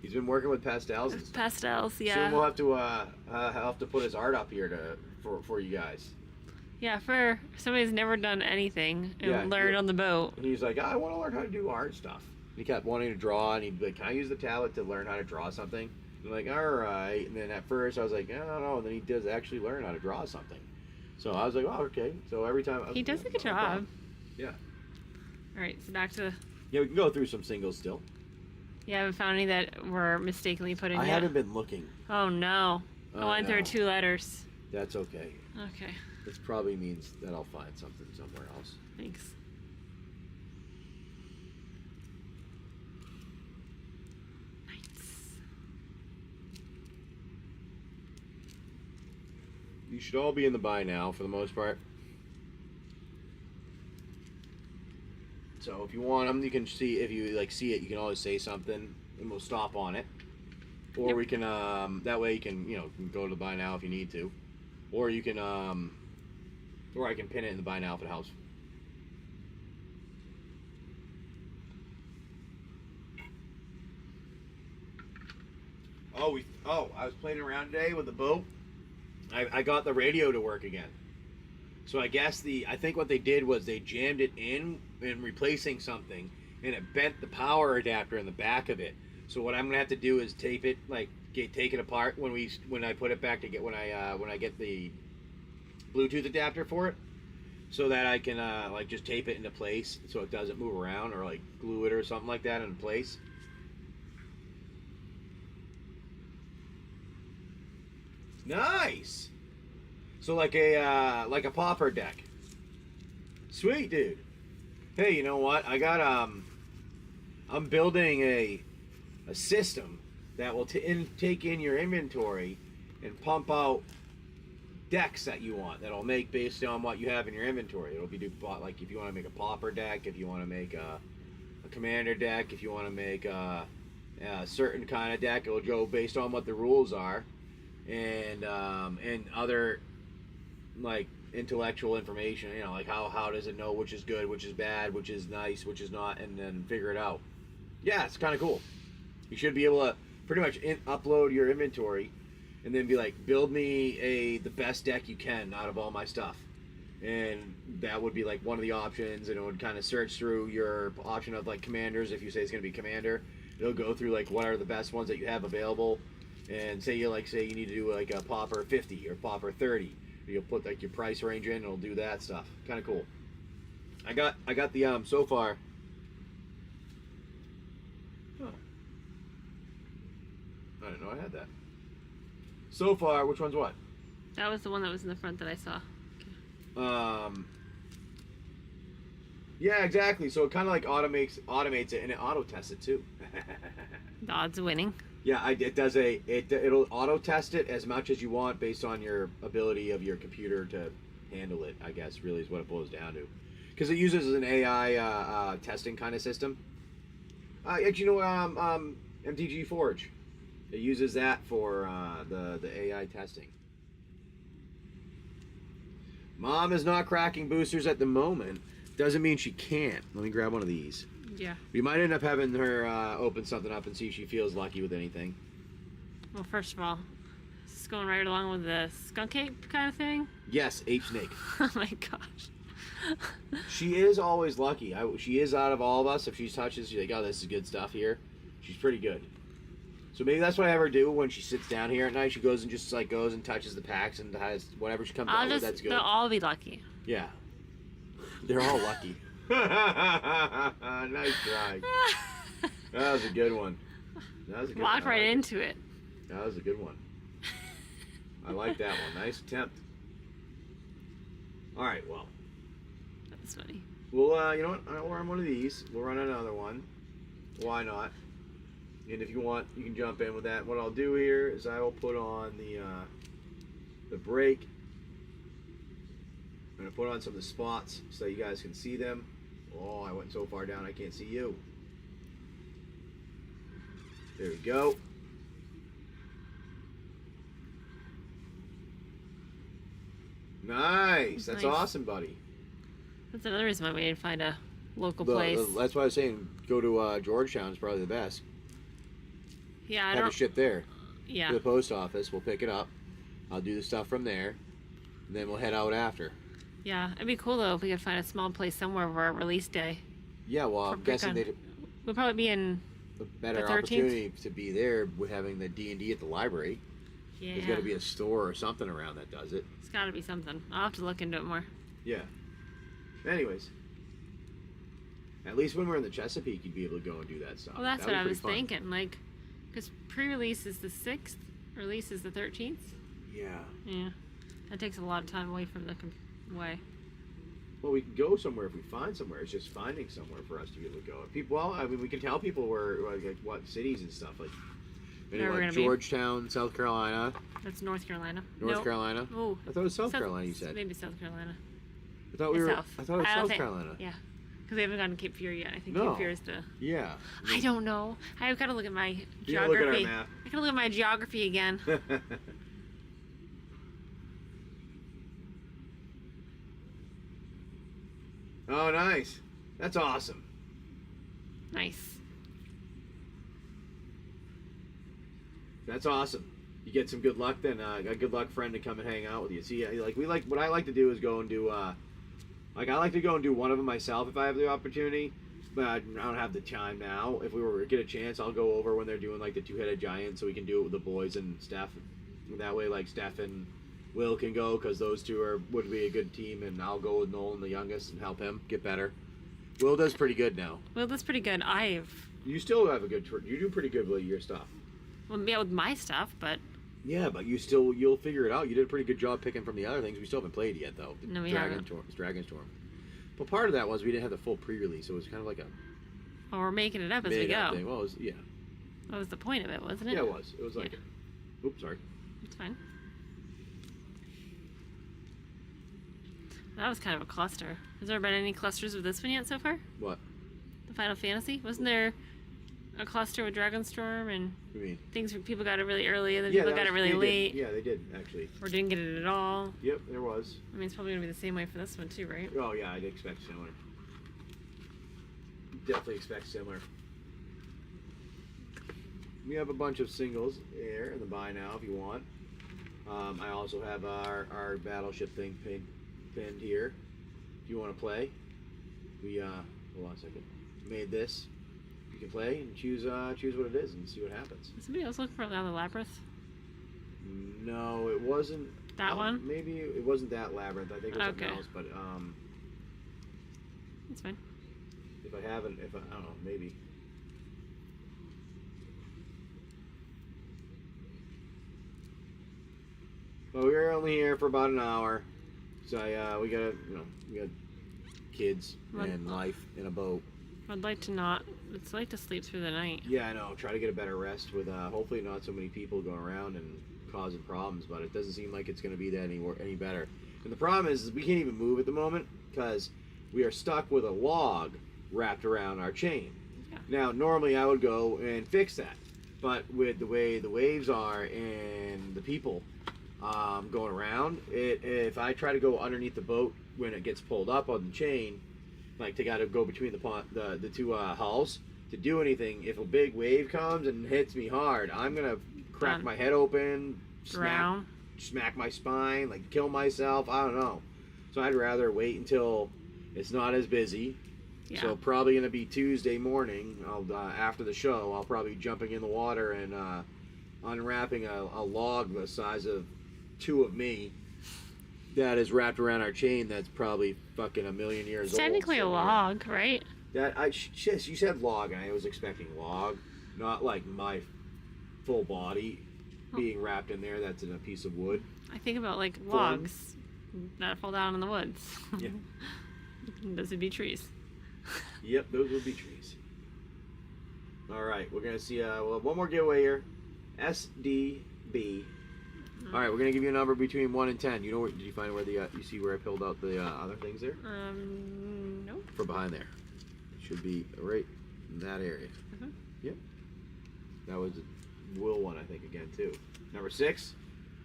S1: He's been working with pastels and stuff.
S2: Pastels, yeah.
S1: Soon we'll have to put his art up here for you guys.
S2: Yeah, for somebody who's never done anything and learned on the boat.
S1: And he's like, I want to learn how to do art stuff. He kept wanting to draw, and he'd be like, can I use the tablet to learn how to draw something? I'm like, all right. And then at first I was like, I don't know. And then he does actually learn how to draw something. So I was like, oh, okay. So every time
S2: He does a good job.
S1: Yeah.
S2: All right, so back to.
S1: Yeah, we can go through some singles still.
S2: Yeah, I haven't found any that were mistakenly put in
S1: I
S2: yet.
S1: haven't been looking.
S2: Oh no! I went through
S1: no.
S2: 2 letters.
S1: That's okay.
S2: Okay,
S1: This probably means that I'll find something somewhere else.
S2: thanks. Nice.
S1: You should all be in the buy now for the most part. So if you want them, you can see, if you see it, you can always say something and we'll stop on it. Or
S2: Yep.
S1: we can, that way you can, can go to the buy now if you need to. Or you can, or I can pin it in the buy now if it helps. I was playing around today with the boat. I got the radio to work again. So I guess I think what they did was they jammed it in and replacing something, and it bent the power adapter in the back of it. So what I'm gonna have to do is tape it, like take it apart when I put it back to get when I get the Bluetooth adapter for it, so that I can like just tape it into place so it doesn't move around, or like glue it or something like that in place. Nice. So like a pauper deck. Sweet, dude. Hey, you know what? I got I'm building a system that will take in your inventory and pump out decks that you want. That'll make based on what you have in your inventory. It'll be like if you want to make a pauper deck, if you want to make a commander deck, if you want to make a certain kind of deck, it'll go based on what the rules are, and other like intellectual information. You know, like how does it know which is good, which is bad, which is nice, which is not, and then figure it out. Yeah, it's kind of cool. You should be able to pretty much upload your inventory and then be like, build me the best deck you can out of all my stuff. And that would be like one of the options, and it would kind of search through your option of like commanders. If you say it's going to be commander, it'll go through like what are the best ones that you have available, and say you need to do like a pauper 50 or pauper 30. You'll put like your price range in, and it'll do that stuff. Kind of cool. I got the so far. Huh. I didn't know I had that. So far, which one's what?
S2: That was the one that was in the front that I saw.
S1: Yeah, exactly. So it kind of like automates it, and it auto tests it too.
S2: The odds of winning.
S1: Yeah, it'll auto test it as much as you want based on your ability of your computer to handle it. I guess really is what it boils down to, because it uses an AI testing kind of system. Actually, you know, MTG Forge, it uses that for the AI testing. Mom is not cracking boosters at the moment. Doesn't mean she can't. Let me grab one of these.
S2: Yeah.
S1: We might end up having her open something up and see if she feels lucky with anything.
S2: Well, first of all, is this going right along with the skunk ape kind of thing?
S1: Yes, ape snake.
S2: Oh my gosh.
S1: She is always lucky. She is out of all of us. If she touches, she's like, oh, this is good stuff here. She's pretty good. So maybe that's what I have her do when she sits down here at night. She goes and just like goes and touches the packs and has whatever she comes out with. That's good.
S2: They'll all be lucky.
S1: Yeah. They're all lucky. Nice try. That was a good one. That was a good
S2: Walked
S1: one.
S2: right into it.
S1: That was a good one. I like that one. Nice attempt. All right, well.
S2: That's funny.
S1: Well, you know what? I'll run one of these. We'll run another one. Why not? And if you want, you can jump in with that. What I'll do here is I will put on the break. I'm going to put on some of the spots so you guys can see them. Oh, I went so far down I can't see you. There we go. Nice. That's
S2: Nice.
S1: awesome, buddy.
S2: That's another reason why we didn't find a local place.
S1: That's why I was saying go to Georgetown is probably the best.
S2: Yeah, I
S1: Have
S2: don't.
S1: it shipped there
S2: Yeah.
S1: to the post office. We'll pick it up. I'll do the stuff from there, and then we'll head out after.
S2: Yeah, it'd be cool though if we could find a small place somewhere for our release day.
S1: Yeah, well,
S2: For
S1: I'm guessing
S2: pick-up. We'll probably be in.
S1: a better
S2: The 13th?
S1: opportunity to be there with having the D&D at the library.
S2: Yeah.
S1: There's got to be a store or something around that does it.
S2: It's got to be something. I'll have to look into it more.
S1: Yeah. Anyways. At least when we're in the Chesapeake, you'd be able to go and do that stuff.
S2: Well, that's
S1: That'd
S2: what I
S1: be
S2: was
S1: pretty fun.
S2: thinking. Like, because pre-release is the 6th, release is the 13th.
S1: Yeah.
S2: Yeah. That takes a lot of time away from the way.
S1: Well, we can go somewhere if we find somewhere. It's just finding somewhere for us to be able to go. People, well, I mean, we can tell people where, like, what cities and stuff. Like, maybe
S2: Where we're
S1: like
S2: gonna be.
S1: Georgetown, South Carolina.
S2: That's North Carolina.
S1: North
S2: Nope.
S1: Carolina.
S2: Oh.
S1: I thought it was South Carolina. You said.
S2: Maybe South Carolina.
S1: I thought we were.
S2: South.
S1: I thought it was
S2: I don't
S1: South
S2: think-
S1: Carolina.
S2: Yeah. Because we haven't gotten to Cape Fear yet. I think
S1: No.
S2: Cape Fear is the.
S1: Yeah.
S2: I don't know. I've got to look at my
S1: You gotta look at our
S2: geography.
S1: map.
S2: I gotta look at my geography again.
S1: Oh, nice. That's awesome.
S2: Nice.
S1: That's awesome. You get some good luck then. A good luck friend to come and hang out with you. See, like what I like to do is go and do. Like I like to go and do one of them myself if I have the opportunity, but I don't have the time now. If we were to get a chance, I'll go over when they're doing like the two-headed giant, so we can do it with the boys and Stef. That way, like Stef and Will can go, because those two would be a good team, and I'll go with Nolan, the youngest, and help him get better. Will does pretty good now.
S2: Will does pretty good.
S1: You still have a good. You do pretty good with your stuff.
S2: Well, yeah, with my stuff, but.
S1: Yeah, but you'll figure it out. You did a pretty good job picking from the other things. We still haven't played yet, though.
S2: No, we haven't.
S1: Dragonstorm. But part of that was we didn't have the full pre-release, so it was kind of like a.
S2: Well, we're making it up as we go.
S1: Thing. Well, it was, yeah.
S2: That was the point of it, wasn't it?
S1: Yeah, it was. It was like.
S2: Yeah.
S1: Oops, sorry.
S2: It's fine. That was kind of a cluster. Has there been any clusters with this one yet so far?
S1: What?
S2: The Final Fantasy? Wasn't there a cluster with Dragonstorm and
S1: what do you mean?
S2: things where people got it really early and then people got it really late?
S1: Yeah, they did, actually.
S2: Or didn't get it at all?
S1: Yep, there was.
S2: I mean, it's probably going to be the same way for this one too, right?
S1: Oh, yeah, I'd expect similar. Definitely expect similar. We have a bunch of singles here in the buy now if you want. I also have our battleship thing pinned here. If you want to play, we hold on a second. Made this. You can play and choose what it is and see what happens.
S2: Is somebody else looking for another Labyrinth?
S1: No, it wasn't.
S2: That one?
S1: Maybe it wasn't that Labyrinth. I think it was something else. But
S2: It's fine.
S1: if I don't know, maybe. Well, we were only here for about an hour, so we got kids and life in a boat.
S2: I'd like to not. It's like to sleep through the night.
S1: Yeah, I know. Try to get a better rest with hopefully not so many people going around and causing problems. But it doesn't seem like it's going to be that any better. And the problem is we can't even move at the moment because we are stuck with a log wrapped around our chain.
S2: Yeah.
S1: Now, normally I would go and fix that, but with the way the waves are and the people going around, if I try to go underneath the boat when it gets pulled up on the chain, like they got to go between the two hulls to do anything. If a big wave comes and hits me hard, I'm gonna crack my head open, smack my spine, like kill myself. I don't know. So I'd rather wait until it's not as busy. Yeah. So probably gonna be Tuesday morning. After the show, I'll probably be jumping in the water and unwrapping a log the size of two of me that is wrapped around our chain. That's probably fucking 1,000,000 years
S2: old. Technically a log, right?
S1: That you said log, and I was expecting log, not like my full body being wrapped in there. That's in a piece of wood.
S2: I think about like logs that fall down in the woods.
S1: Yeah.
S2: Those would be trees.
S1: Yep, those would be trees. All right, we're gonna see one more giveaway here. SDB. All right, we're gonna give you a number between 1 and 10. You know, did you find where you see where I filled out the other things there?
S2: Nope.
S1: For behind there, it should be right in that area. Yep. That was Will one, I think, again too. Number 6.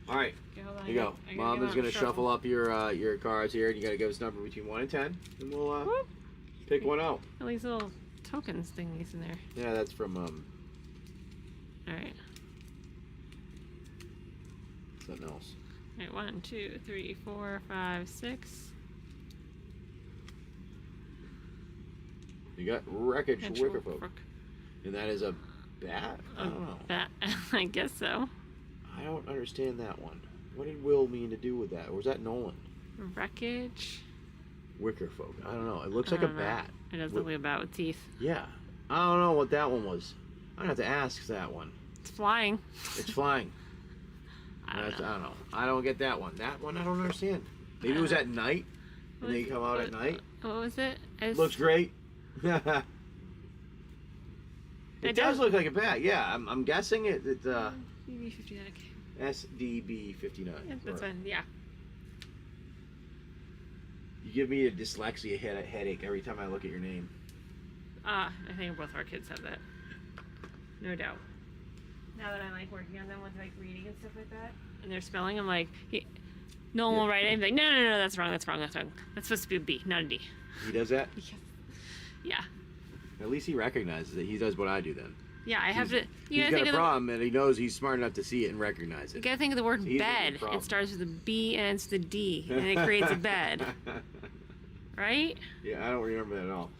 S1: All right. Okay, hold on. Here you go. Mom is gonna shuffle up your cards here, and you gotta give us a number between 1 and 10, and we'll pick one out.
S2: All these little tokens thingies in there.
S1: Yeah, that's from
S2: All right.
S1: Something else.
S2: All right, 1, 2, 3, 4, 5, 6.
S1: You got Wreckage Wickerfolk. And that is a bat? I don't know.
S2: Bat. I guess so.
S1: I don't understand that one. What did Will mean to do with that? Or was that Nolan?
S2: Wreckage.
S1: Wickerfolk. I don't know. It looks like a bat.
S2: It does look like a bat with teeth.
S1: Yeah. I don't know what that one was. I'm going to have to ask that one.
S2: It's flying.
S1: It's flying. I don't know. I don't get that one. That one I don't understand. Maybe it was at night. And they come out at night.
S2: What was it?
S1: Looks great. It does look like a bat. Yeah, I'm guessing it's
S2: SDB59.
S1: SDB59.
S2: Yeah, that's fine. Yeah.
S1: You give me a dyslexia headache every time I look at your name.
S2: I think both our kids have that. No doubt. Now that I'm like working on them with like reading and stuff like that, and they're spelling, I'm like, no one will write it. I'm like, no, that's wrong. That's supposed to be a B, not a D.
S1: He does that?
S2: Yeah.
S1: At least he recognizes it. He does what I do then.
S2: Yeah, I have to.
S1: He's got a problem, and he knows he's smart enough to see it and recognize it.
S2: You gotta think of the word bed. It starts with a B and ends with a D, and it creates a bed. Right?
S1: Yeah, I don't remember that at all.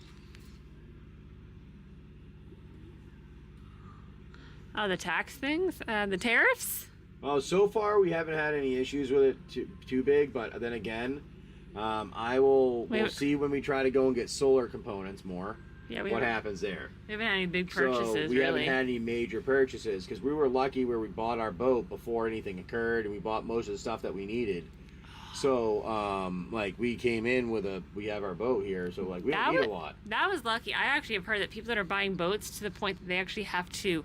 S2: Oh, the tax things? The tariffs?
S1: Oh, so far we haven't had any issues with it too big, but then again, we'll see when we try to go and get solar components more.
S2: Yeah,
S1: what happens there?
S2: We haven't had any big purchases.
S1: So we haven't had any major purchases because we were lucky where we bought our boat before anything occurred, and we bought most of the stuff that we needed. So, like, we came in with we have our boat here, so, like, we don't need a lot.
S2: That was lucky. I actually have heard that people that are buying boats to the point that they actually have to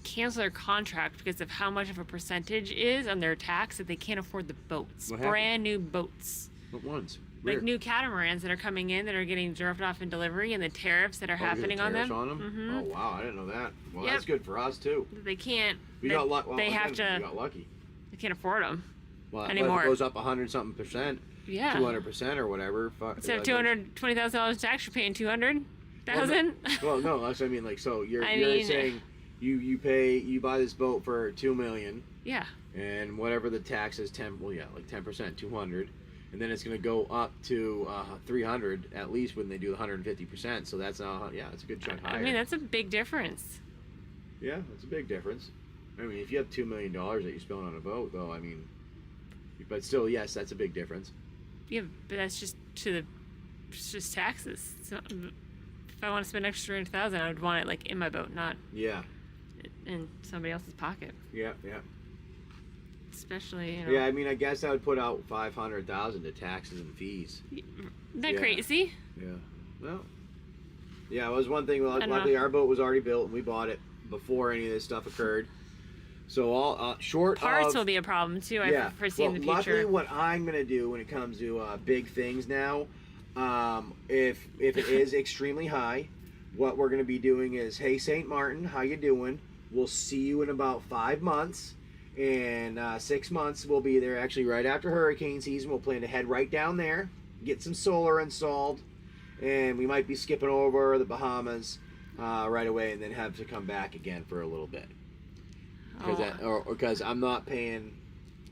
S2: cancel their contract because of how much of a percentage is on their tax that they can't afford the boats. Brand new boats.
S1: What ones?
S2: Like new catamarans that are coming in that are getting dropped off in delivery, and the tariffs that are happening on them.
S1: Mm-hmm. Oh, wow, I didn't know that. Well, that's good for us, too.
S2: They can't.
S1: We got lucky. Well,
S2: they have to.
S1: We got lucky.
S2: They can't afford them.
S1: Well,
S2: anymore.
S1: If it goes up 100-something%,
S2: yeah,
S1: 200% or whatever.
S2: Instead of $220,000 tax, you're paying $200,000.
S1: Well, no, that's what I mean. Like, so you're saying you buy this boat for $2 million.
S2: Yeah.
S1: And whatever the tax is, 10%, 200, and then it's going to go up to 300 at least when they do the 150%. So that's it's a good chunk higher.
S2: I mean, that's a big difference.
S1: Yeah, that's a big difference. I mean, if you have $2 million that you spend on a boat, though, I mean. But still, yes, that's a big difference.
S2: Yeah, but that's just it's just taxes. So if I want to spend extra $300,000, I would want it like in my boat, not in somebody else's pocket.
S1: Yeah.
S2: Especially, you know.
S1: Yeah, I mean, I guess I would put out $500,000 to taxes and fees.
S2: Isn't that crazy?
S1: Yeah. Well. Yeah, it was one thing. Luckily, our boat was already built, and we bought it before any of this stuff occurred. So all
S2: parts will be a problem too. I foresee in the future.
S1: Luckily, what I'm gonna do when it comes to big things now, if it is extremely high, what we're gonna be doing is, hey, St. Martin, how you doing? We'll see you in about 5 months, and 6 months we'll be there. Actually, right after hurricane season, we'll plan to head right down there, get some solar installed, and we might be skipping over the Bahamas right away, and then have to come back again for a little bit. Because I'm not paying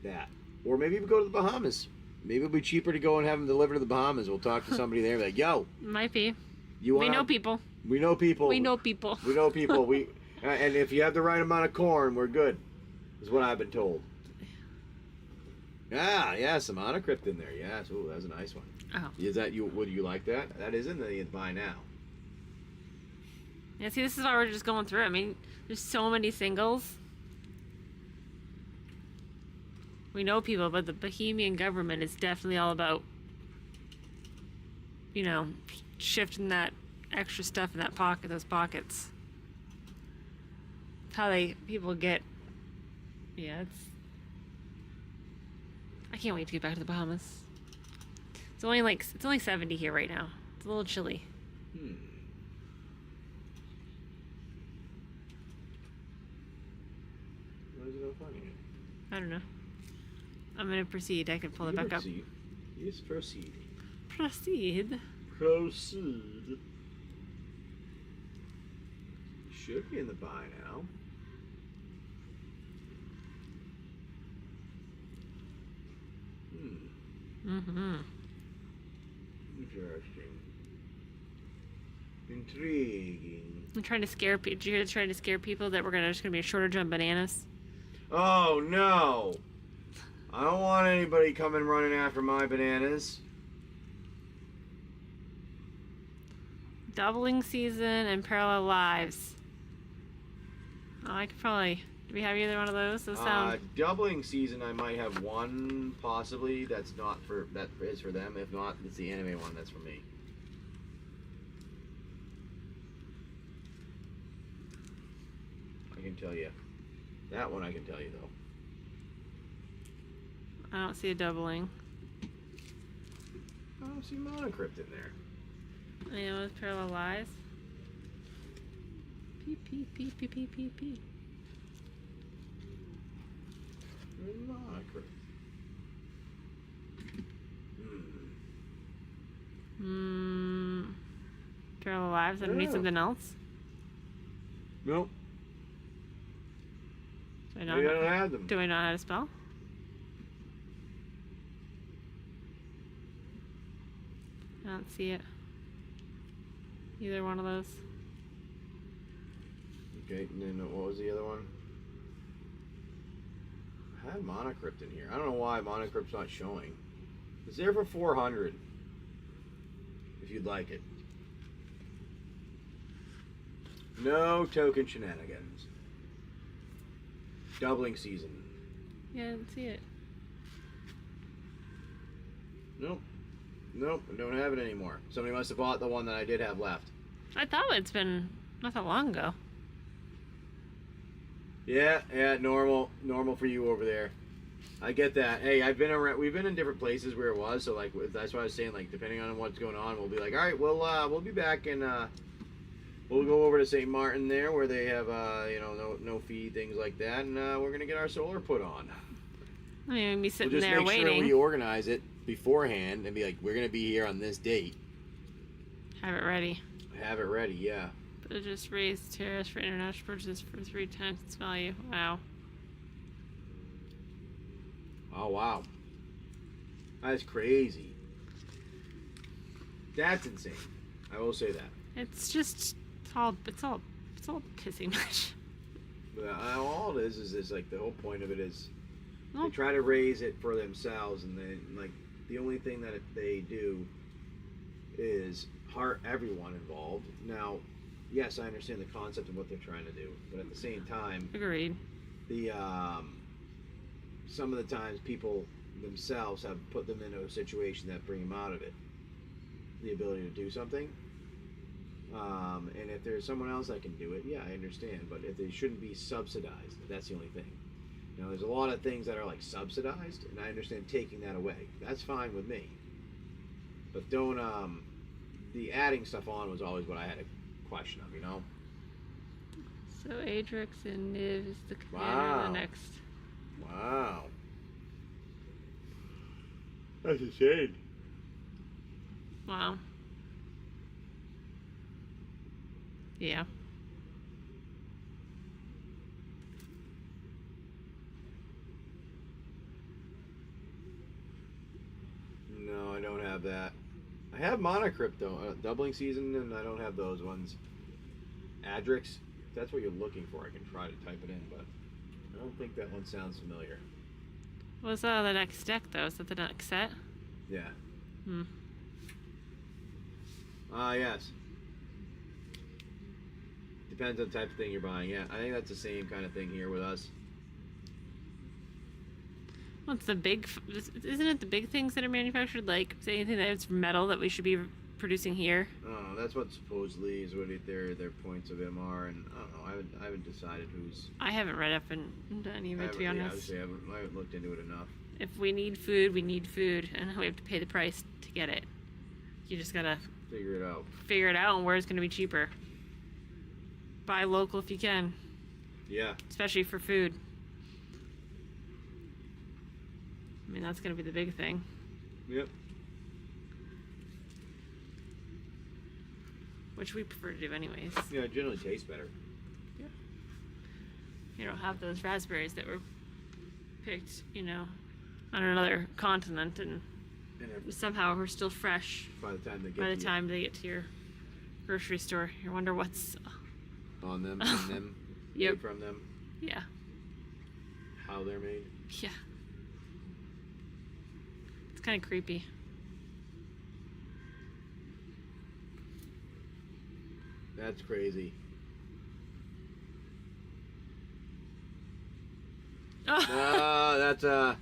S1: that. Or maybe we go to the Bahamas. Maybe it'll be cheaper to go and have them delivered to the Bahamas. We'll talk to somebody there like, yo.
S2: Might be.
S1: We
S2: know people.
S1: We know people.
S2: We know people.
S1: We know people. And if you have the right amount of corn, we're good. Is what I've been told. Yeah, some monocrypt in there. Yes, ooh, that's a nice one.
S2: Oh.
S1: Is that you? Would you like that? That is in the buy now.
S2: Yeah, see, this is why we're just going through. I mean, there's so many singles. We know people, but the Bohemian government is definitely all about, you know, shifting that extra stuff in those pockets. How people get, I can't wait to get back to the Bahamas. It's only 70 here right now. It's a little chilly.
S1: Why is it not finding it?
S2: I don't know. I'm gonna proceed. I can pull it back up.
S1: Yes, proceed.
S2: Proceed.
S1: Should be in the buy now. Interesting. Intriguing.
S2: I'm trying to scare people. Did you hear trying to scare people that we're just gonna be a shortage on bananas?
S1: Oh no! I don't want anybody coming running after my bananas.
S2: Doubling season and parallel lives. Oh, I could probably. Do we have either one of those? Those sound.
S1: Doubling season, I might have one possibly. That is for them. If not, it's the anime one. That's for me. I can tell you. That one I can tell you though.
S2: I don't see a doubling.
S1: I don't see monocrypt in there.
S2: Yeah, with parallel lives. P.
S1: Monocrypt.
S2: Parallel lives underneath something else?
S1: Nope.
S2: Do I
S1: don't have them.
S2: Do I know how to spell? I don't see it. Either one of those.
S1: Okay, and then what was the other one? I had Monocrypt in here. I don't know why Monocrypt's not showing. It's there for 400. If you'd like it. No token shenanigans. Doubling season.
S2: Yeah, I didn't see it.
S1: Nope. Nope, I don't have it anymore. Somebody must have bought the one that I did have left.
S2: I thought it's been not that long ago.
S1: Yeah, normal for you over there. I get that. Hey, I've been around. We've been in different places where it was, so like that's why I was saying, like, depending on what's going on, we'll be like, all right, we'll be back and we'll go over to St. Martin there where they have no fee, things like that, and we're gonna get our solar put on.
S2: I mean, we'll be sitting
S1: We'll just
S2: there
S1: make
S2: waiting.
S1: sure we organize it beforehand and be like, we're gonna be here on this date.
S2: Have it ready.
S1: Have it ready, yeah.
S2: But it just raised tariffs for international purchases for 3 times its value. Wow.
S1: Oh wow, that's crazy. That's insane. I will say that.
S2: It's all pissing much.
S1: But all it is like the whole point of it is
S2: Well,
S1: they try to raise it for themselves, and then like the only thing that they do is hurt everyone involved. Now, yes, I understand the concept of what they're trying to do, but at the same time,
S2: agreed.
S1: the some of the times people themselves have put them into a situation that bring them out of it. The ability to do something. And if there's someone else that can do it, yeah, I understand. But if they shouldn't be subsidized, that's the only thing. Now, there's a lot of things that are like subsidized, and I understand taking that away. That's fine with me. But don't, the adding stuff on was always what I had a question of, you know?
S2: So Adrix and Niv is the commander
S1: Wow.
S2: the next.
S1: Wow. That's insane.
S2: Wow. Yeah.
S1: No, I don't have that. I have Monocrypt though, doubling season, and I don't have those ones. Adrix, if that's what you're looking for, I can try to type it in, but I don't think that one sounds familiar.
S2: What's the next deck though? Is that the next set?
S1: Yeah.
S2: Hmm.
S1: Yes. Depends on the type of thing you're buying. Yeah, I think that's the same kind of thing here with us.
S2: Well, it's the big. Isn't it the big things that are manufactured? Like, say anything that's metal that we should be producing here?
S1: Oh, that's what supposedly is what their points of them are, and I don't know. I haven't decided who's.
S2: I haven't read up into any of it, to be honest.
S1: Obviously, I haven't looked into it enough.
S2: If we need food, we need food, and we have to pay the price to get it. You just gotta
S1: Figure it out.
S2: figure it out and where it's gonna be cheaper. Buy local if you can,
S1: Yeah.
S2: especially for food. I mean, that's gonna be the big thing.
S1: Yep.
S2: Which we prefer to do anyways.
S1: Yeah, it generally tastes better.
S2: You don't have those raspberries that were picked, on another continent and
S1: And
S2: somehow we're still fresh
S1: by the time they get
S2: by the
S1: to you.
S2: time they get to your grocery store. You wonder what's...
S1: On them, from them,
S2: Yep.
S1: made from them,
S2: Yeah.
S1: how they're made.
S2: Yeah. It's kind of creepy.
S1: That's crazy.
S2: Oh,
S1: That's yeah.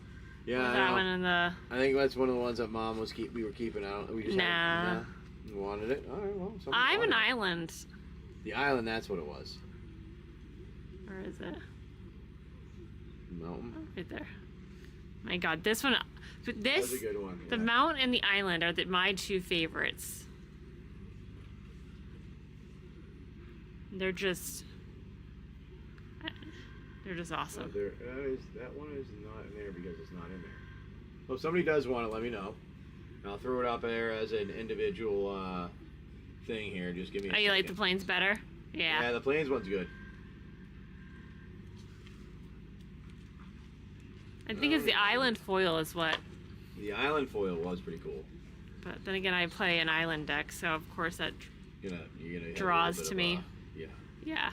S1: I
S2: that
S1: know.
S2: one in the...
S1: I think that's one of the ones that Mom we were keeping out. We just
S2: Nah.
S1: You wanted it. All right, well.
S2: I'm an island.
S1: The island. That's what it was.
S2: Where is it?
S1: Mountain.
S2: Right there. My God, this one...
S1: That's
S2: This...
S1: a good one.
S2: The
S1: yeah.
S2: mountain and the island are my two favorites. They're just awesome.
S1: That one is not in there because it's not in there. Well, if somebody does want it, let me know. I'll throw it up there as an individual thing here. Just give me a
S2: Oh, you like the
S1: second.
S2: planes better?
S1: Yeah,
S2: Yeah.
S1: the plains one's good.
S2: I think it's the island foil is what.
S1: The island foil was pretty cool.
S2: But then again, I play an island deck, so of course that,
S1: You're gonna have a little
S2: Draws
S1: bit
S2: to
S1: of
S2: me.
S1: Yeah.
S2: yeah.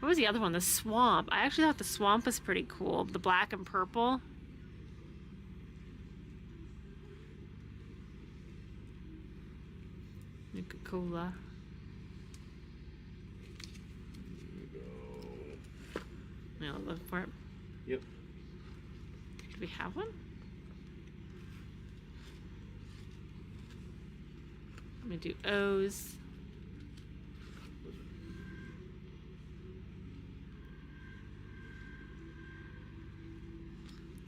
S2: What was the other one? The swamp. I actually thought the swamp was pretty cool. The black and purple. Nuka-Cola. No, look for it.
S1: Yep.
S2: Do we have one? I'm gonna do O's.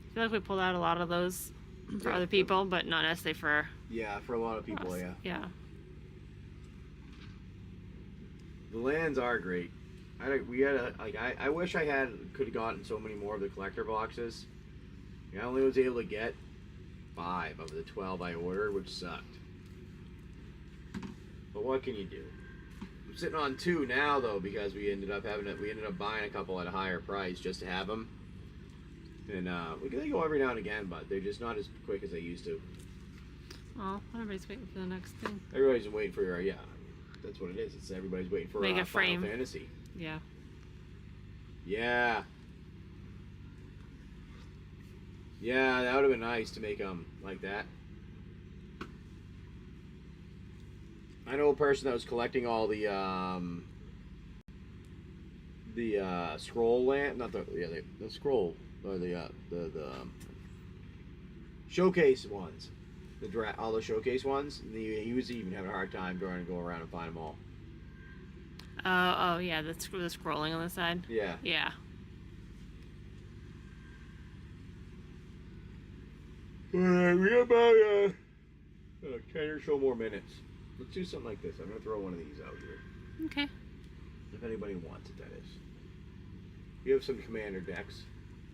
S2: I feel like we pulled out a lot of those for other people, but not necessarily for
S1: Yeah, for a lot of people,
S2: us.
S1: yeah.
S2: Yeah.
S1: The lands are great. I wish I could have gotten so many more of the collector boxes. I only was able to get 5 of the 12 I ordered, which sucked. But what can you do? I'm sitting on 2 now though, because we ended up buying a couple at a higher price just to have them. And they go every now and again, but they're just not as quick as they used to.
S2: Oh, everybody's waiting for the next thing.
S1: Everybody's waiting for your that's what it is. It's everybody's waiting for
S2: Make a frame.
S1: Final Fantasy.
S2: Yeah.
S1: Yeah. Yeah, that would have been nice to make them like that. I know a person that was collecting all the scroll land, not the scroll or the showcase ones, all the showcase ones. And he was even having a hard time trying to go around and find them all.
S2: Oh yeah, the scrolling on the side.
S1: Yeah.
S2: Yeah.
S1: Alright, we have about 10 or so more minutes. Let's do something like this. I'm going to throw one of these out here.
S2: Okay.
S1: If anybody wants it, that is. We have some commander decks.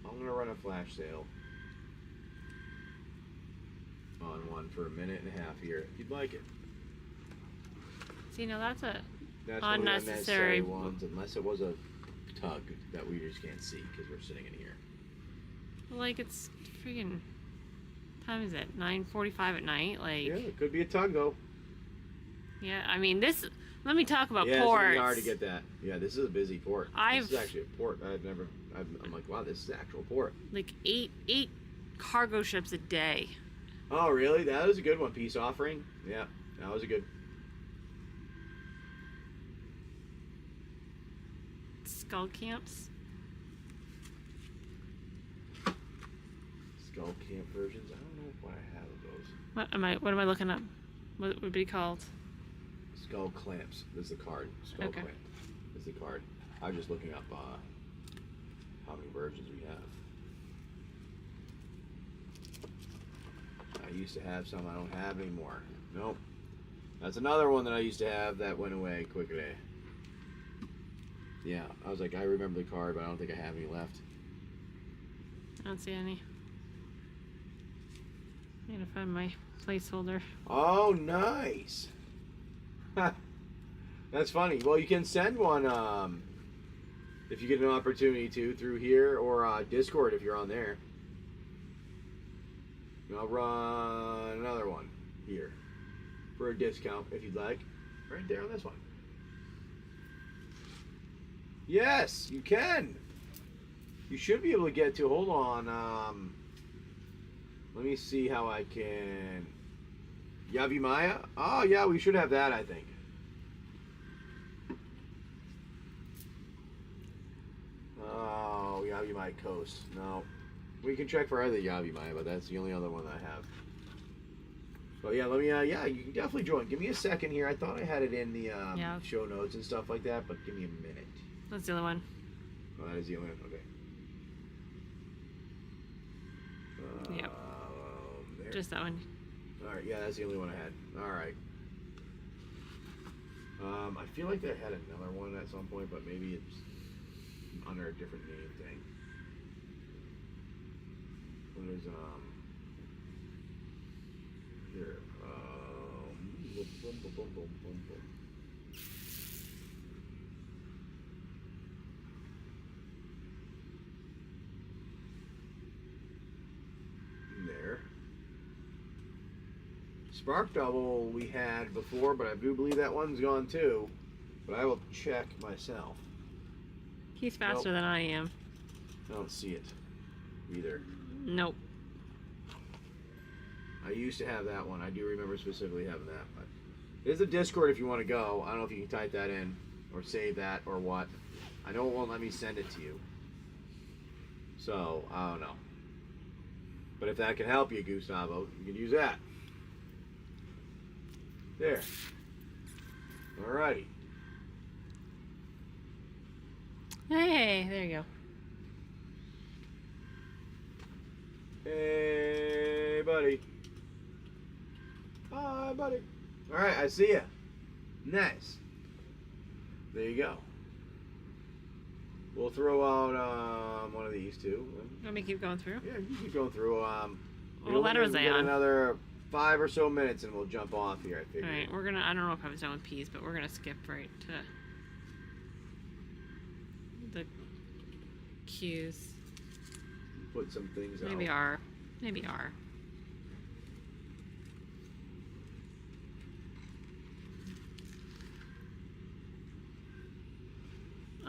S1: I'm going to run a flash sale on one for a minute and a half here, if you'd like it.
S2: See, now that's a
S1: That's one of the
S2: unnecessary
S1: ones, unless it was a tug that we just can't see because we're sitting in here.
S2: like it's freaking. Time is it? 9:45 at night. Like.
S1: Yeah, it could be a tug though.
S2: Yeah, I mean this. Let me talk about
S1: Yeah,
S2: ports.
S1: it's really hard to get that. Yeah, this is a busy port. This is actually a port. I'm like, wow, this is actual port.
S2: Like eight cargo ships a day.
S1: Oh, really? That was a good one. Peace offering. Yeah, that was a good.
S2: Skull camps.
S1: Skull camp versions. I don't know what I have of those.
S2: What am I looking up? What would it be called?
S1: Skull clamps. This is the card. Skull
S2: Okay.
S1: clamp. This is the card. I was just looking up how many versions we have. I used to have some I don't have anymore. Nope. That's another one that I used to have that went away quickly. Yeah, I was like, I remember the card, but I don't think I have any left.
S2: I don't see any. I gotta find my placeholder.
S1: Oh, nice. That's funny. Well, you can send one if you get an opportunity to through here or Discord if you're on there. And I'll run another one here for a discount if you'd like. Right there on this one. Yes, you can. You should be able to get to. Hold on. Let me see how I can. Yavimaya? Oh, yeah, we should have that, I think. Oh, Yavimaya Coast. No. We can check for other Yavimaya, but that's the only other one I have. But yeah, let me, yeah, you can definitely join. Give me a second here. I thought I had it in the show notes and stuff like that, but give me a minute.
S2: That's the other one.
S1: Oh, that is the only one. Okay.
S2: Yep.
S1: There.
S2: Just that one.
S1: Alright, yeah, that's the only one I had. Alright. I feel like I had another one at some point, but maybe it's under a different name thing. What is, here, boom, boom, boom, boom, boom, boom, boom. There. Spark Double we had before, but I do believe that one's gone too. But I will check myself.
S2: He's faster than I am.
S1: I don't see it either.
S2: Nope.
S1: I used to have that one. I do remember specifically having that. But there's a Discord if you want to go. I don't know if you can type that in or save that or what. I know it won't let me send it to you. So, I don't know. But if that can help you, Gustavo, you can use that. There. Alrighty.
S2: Hey, there you go.
S1: Hey, buddy. Hi, buddy. Alright, I see ya. Nice. There you go. We'll throw out one of these two.
S2: Let me keep going through.
S1: Yeah, you keep going through.
S2: What letter was I on?
S1: Another 5 or so minutes and we'll jump off here, I figure.
S2: Alright, we're gonna, I don't know if I was done with P's, but we're gonna skip right to the Q's.
S1: Put some things out.
S2: Maybe R. Maybe R.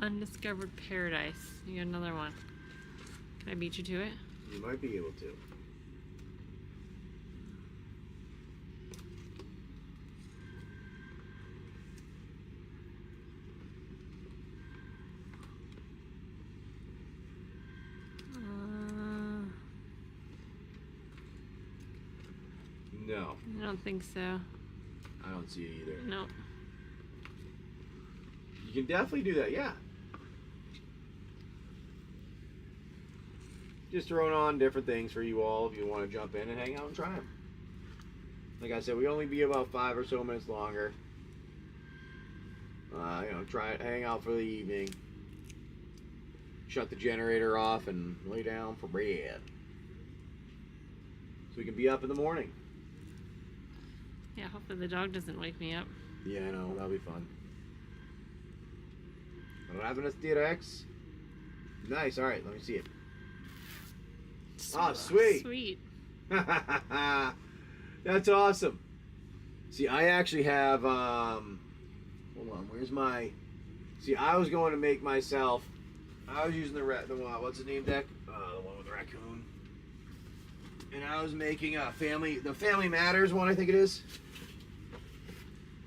S2: Undiscovered Paradise. You got another one. Can I beat you to it?
S1: You might be able to. No.
S2: I don't think so.
S1: I don't see it either.
S2: No.
S1: You can definitely do that, yeah. Just throwing on different things for you all if you want to jump in and hang out and try them. Like I said, we only be about 5 or so minutes longer. Try it, hang out for the evening. Shut the generator off and lay down for bed. So we can be up in the morning.
S2: Yeah, hopefully the dog doesn't wake me up.
S1: Yeah, I know, that'll be fun. Ravenous T-Rex. Nice, alright, let me see it. Oh, sweet.
S2: Sweet.
S1: That's awesome. See, I actually have, hold on, where's my, see, I was going to make myself, I was using the what's the name deck? The one with the raccoon. And I was making the Family Matters one, I think it is.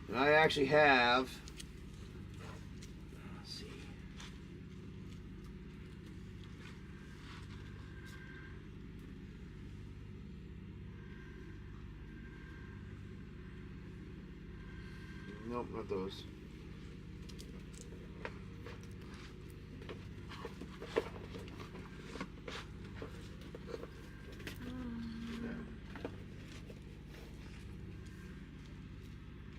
S1: And I actually have, let's see. Nope, not those.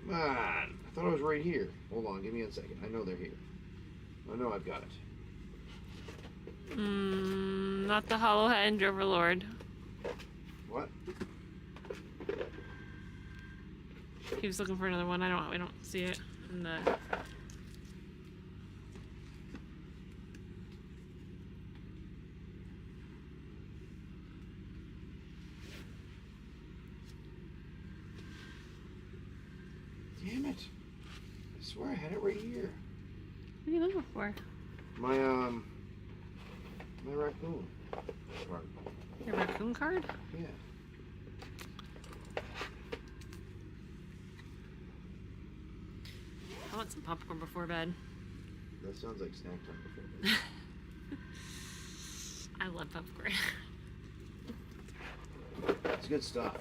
S1: Come on. I thought it was right here. Hold on, give me a second. I know they're here. I know I've got it.
S2: Not the Hollow Henge Overlord.
S1: What?
S2: He was looking for another one. I don't see it in the.
S1: Damn it. I swear I had it right here.
S2: What are you looking for?
S1: My raccoon card.
S2: Your raccoon card?
S1: Yeah.
S2: I want some popcorn before bed.
S1: That sounds like snack time before bed.
S2: I love popcorn.
S1: It's good stuff.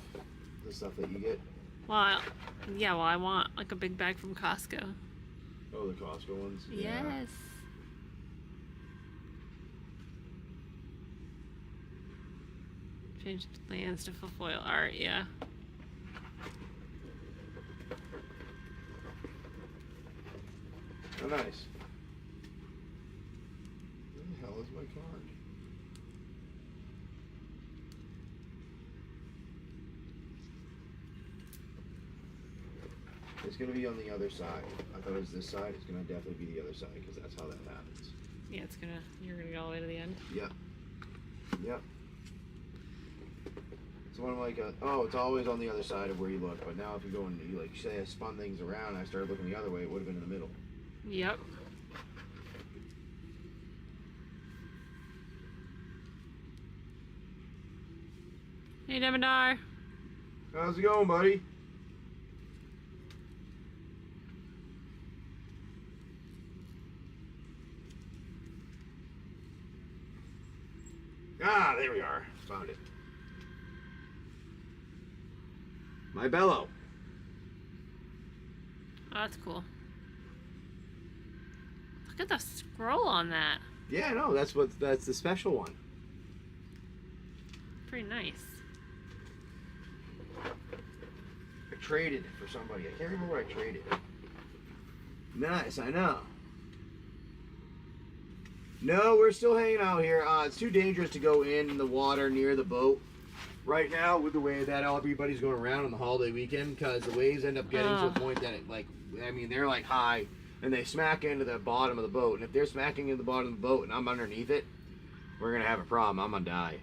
S1: The stuff that you get.
S2: Well, yeah, I want like a big bag from Costco.
S1: Oh, the Costco ones? Yeah.
S2: Yes. Change the lands to full foil art, yeah.
S1: Oh, nice. Where the hell is my card? It's going to be on the other side. I thought it was this side. It's going to definitely be the other side because that's how that happens.
S2: Yeah, you're gonna go all the way to the end.
S1: Yep. Yep. So I'm like, it's always on the other side of where you look. But now if you go and you say I spun things around, and I started looking the other way, it would have been in the middle.
S2: Yep. Hey, Demodar.
S1: How's it going, buddy? Ah, there we are. Found it. My bellow.
S2: Oh, that's cool. Look at the scroll on that.
S1: Yeah, I know. That's the special one.
S2: Pretty nice.
S1: I traded it for somebody. I can't remember what I traded. Nice, I know. No, we're still hanging out here. It's too dangerous to go in the water near the boat right now with the way that everybody's going around on the holiday weekend, because the waves end up getting to a point that it, like, I mean, they're like high and they smack into the bottom of the boat. And if they're smacking into the bottom of the boat and I'm underneath it, we're gonna have a problem. I'm gonna die.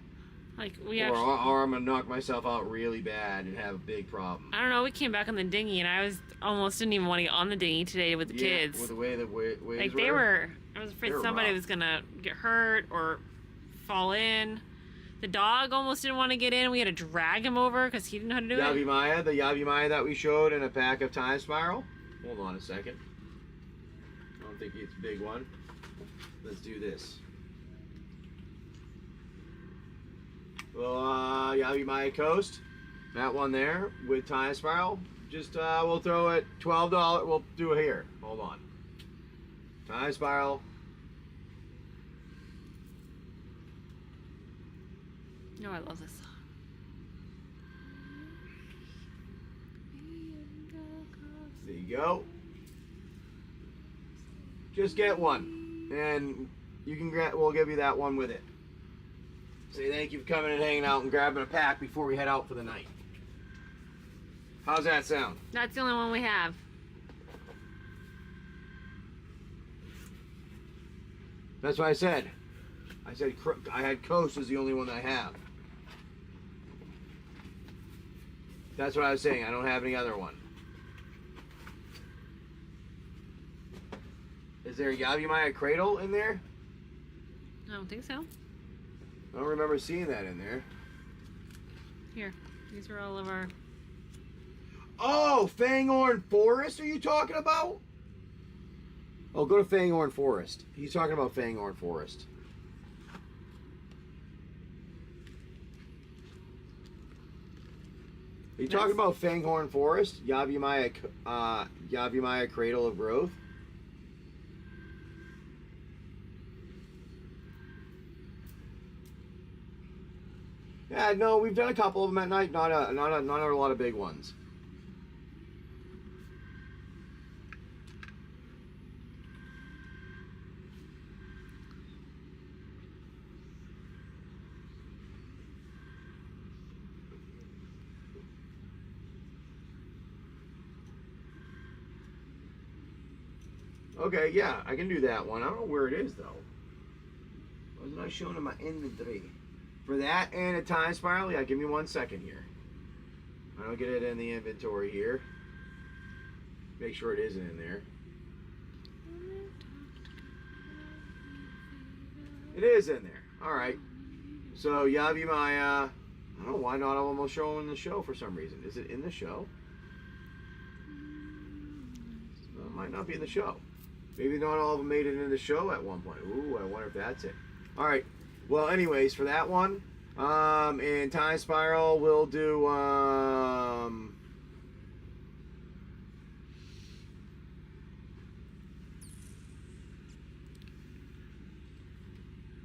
S2: Like we
S1: or I'm gonna knock myself out really bad and have a big problem.
S2: I don't know. We came back on the dinghy, and I almost didn't even want to get on the dinghy today with the kids.
S1: With the way the waves
S2: like
S1: were.
S2: I was afraid somebody was gonna get hurt or fall in. The dog almost didn't want to get in. We had to drag him over because he didn't know how to do it.
S1: The Yavi Maya that we showed in a pack of Time Spiral. Hold on a second. I don't think it's a big one. Let's do this. Well, Yavi Maya Coast, that one there with Time Spiral. Just we'll throw it $12. We'll do it here. Hold on. Time Spiral.
S2: No, I love this song.
S1: There you go. Just get one, and you can we'll give you that one with it. Say thank you for coming and hanging out and grabbing a pack before we head out for the night. How's that sound?
S2: That's the only one we have.
S1: That's what I said. I said I had Coast is the only one that I have. That's what I was saying. I don't have any other one. Is there a Yavi Maya Cradle in there?
S2: I don't think so.
S1: I don't remember seeing that in there.
S2: Here, these are all of our...
S1: Oh, Fangorn Forest are you talking about? Oh, go to Fangorn Forest. He's talking about Fangorn Forest. Are you talking about Fanghorn Forest? Yavi Maya Cradle of Growth? Yeah, no, we've done a couple of them at night, not a lot of big ones. Okay, yeah, I can do that one. I don't know where it is, though. Wasn't I showing in my inventory? For that and a Time Spiral, yeah, give me 1 second here. I don't get it in the inventory here. Make sure it isn't in there. It is in there. Alright. So, Yavi Maya... I don't know why not all of them will show in the show for some reason. Is it in the show? Well, it might not be in the show. Maybe not all of them made it in the show at one point. Ooh, I wonder if that's it. Alright. Well, anyways, for that one, in Time Spiral, we'll do,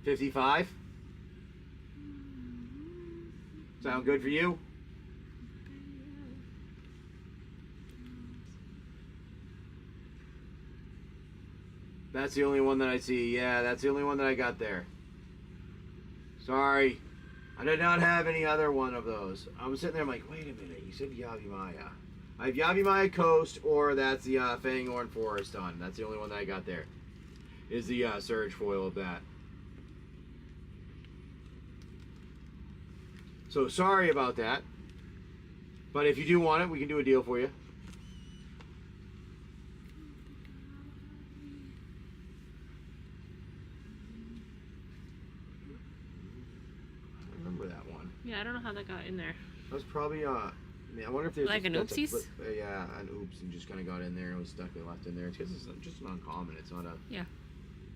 S1: 55. Sound good for you? That's the only one that I see. Yeah, that's the only one that I got there. Sorry. I did not have any other one of those. I was sitting there, I'm like, wait a minute, you said Yavi Maya. I have Yavi Maya Coast, or that's the Fangorn Forest on. That's the only one that I got there. Is the Surge foil of that. So sorry about that. But if you do want it, we can do a deal for you. I remember that one.
S2: Yeah, I don't know how that got in there.
S1: That was probably I wonder if there's
S2: Like an oopsies?
S1: Yeah, an oops, and just kind of got in there and was stuck and left in there. It's because it's just an uncommon. It's not a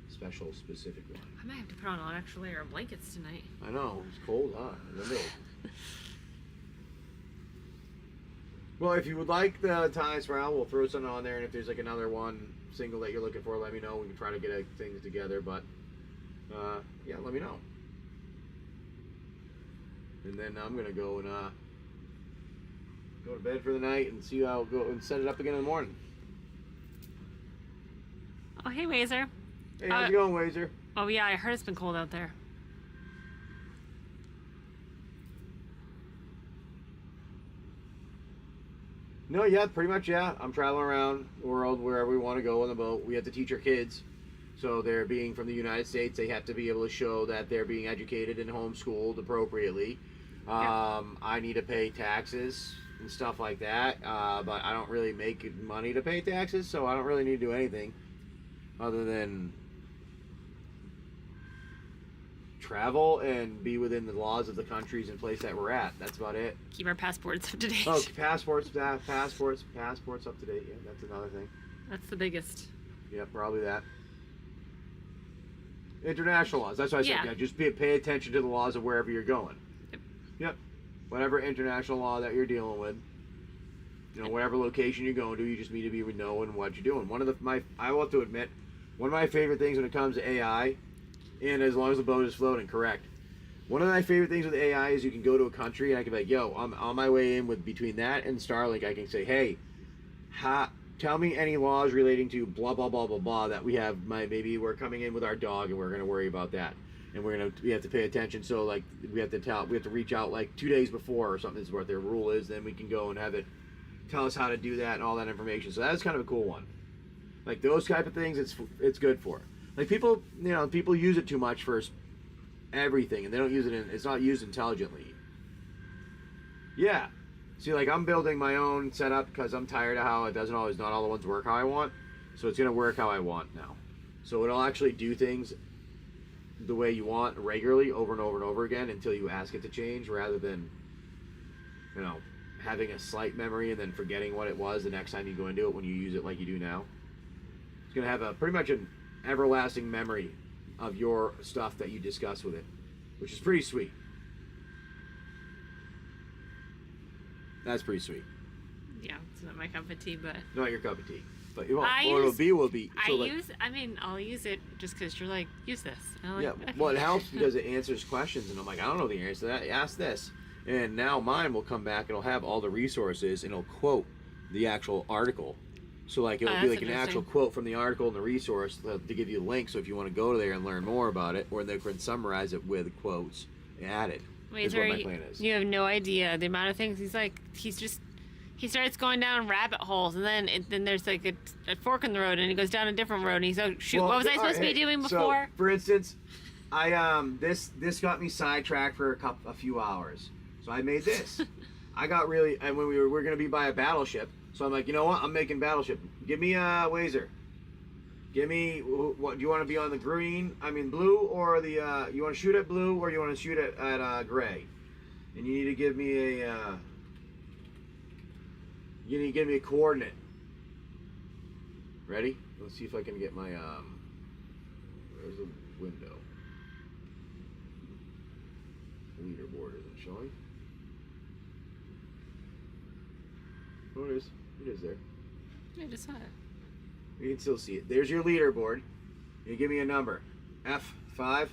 S1: special specific one.
S2: I might have to put on an extra layer of blankets tonight.
S1: I know, it's cold, huh? In the middle. Well, if you would like the time spiral, we'll throw something on there, and if there's like another one single that you're looking for, let me know. We can try to get things together, but yeah, let me know. And then I'm gonna go and go to bed for the night and see how I'll go and set it up again in the morning.
S2: Oh, hey, Wazer.
S1: Hey, how's it going, Wazer?
S2: Oh, yeah, I heard it's been cold out there.
S1: No, yeah, pretty much, yeah. I'm traveling around the world wherever we want to go on the boat. We have to teach our kids. So they're being from the United States, they have to be able to show that they're being educated and homeschooled appropriately. I need to pay taxes and stuff like that, but I don't really make money to pay taxes, so I don't really need to do anything other than travel and be within the laws of the countries and place that we're at. That's about it.
S2: Keep our passports up to date.
S1: Oh, passports up to date. Yeah, that's another thing.
S2: That's the biggest.
S1: Yeah, probably that. International laws. That's what I said. Yeah, just pay attention to the laws of wherever you're going. Yep. Whatever international law that you're dealing with, you know, whatever location you're going to, you just need to be knowing what you're doing. I will have to admit, one of my favorite things when it comes to AI, and as long as the boat is floating, correct. One of my favorite things with AI is you can go to a country and I can be like, yo, I'm on my way in with between that and Starlink. I can say, hey, tell me any laws relating to blah blah blah blah blah that we have. Maybe we're coming in with our dog and we're gonna worry about that, and we have to pay attention. So like we have to reach out like 2 days before or something is what their rule is. Then we can go and have it tell us how to do that and all that information. So that's kind of a cool one. Like those type of things, it's good for. Like people use it too much for everything, and they don't use it it's not used intelligently. Yeah. See, like I'm building my own setup because I'm tired of how not all the ones work how I want. So it's going to work how I want now. So it'll actually do things the way you want regularly over and over and over again until you ask it to change, rather than, you know, having a slight memory and then forgetting what it was the next time you go into it when you use it like you do now. It's going to have pretty much an everlasting memory of your stuff that you discuss with it, which is pretty sweet. That's pretty sweet.
S2: Yeah, it's not my cup of tea, but...
S1: Not your cup of tea. But it'll be. So
S2: I'll use it just because you're like, use this. And I'm like,
S1: yeah,
S2: okay.
S1: well, it helps because it answers questions, and I'm like, I don't know the answer to that. Ask this. And now mine will come back, it'll have all the resources, and it'll quote the actual article. So like it'll be like an actual quote from the article and the resource to give you a link, so if you want to go there and learn more about it, or they can summarize it with quotes added.
S2: Wait,
S1: is what my plan is.
S2: You have no idea the amount of things he starts going down rabbit holes, and then there's like a fork in the road, and he goes down a different road, and he's like, shoot, what was I supposed to be doing before?
S1: So, for instance, I this got me sidetracked for a few hours. So I made this. I got really, and when we were gonna be by a battleship, so I'm like, you know what? I'm making battleship. Give me a Wazer. Give me, what do you want to be on the blue, or the you want to shoot at blue, or you want to shoot at gray? And you need to give me a coordinate. Ready? Let's see if I can get my where's the window? Leaderboard isn't showing. Oh, it is. It is there.
S2: I just saw it.
S1: You can still see it. There's your leaderboard. You give me a number. F5.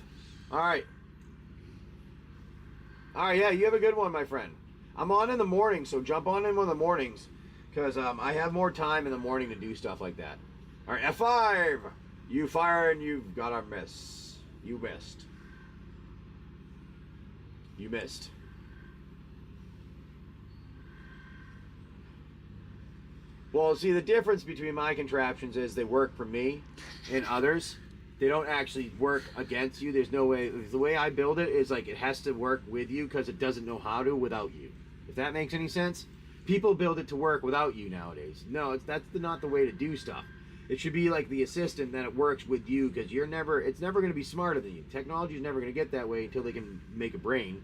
S1: All right. All right, yeah, you have a good one, my friend. I'm on in the morning, so jump on in one of the mornings, because I have more time in the morning to do stuff like that. All right, F5. You fire and you've got a miss. You missed. You missed. Well, see, the difference between my contraptions is they work for me and others. They don't actually work against you. There's no way. The way I build it is like it has to work with you because it doesn't know how to without you. If that makes any sense. People build it to work without you nowadays. No, that's not the way to do stuff. It should be like the assistant that it works with you, because it's never going to be smarter than you. Technology is never going to get that way until they can make a brain.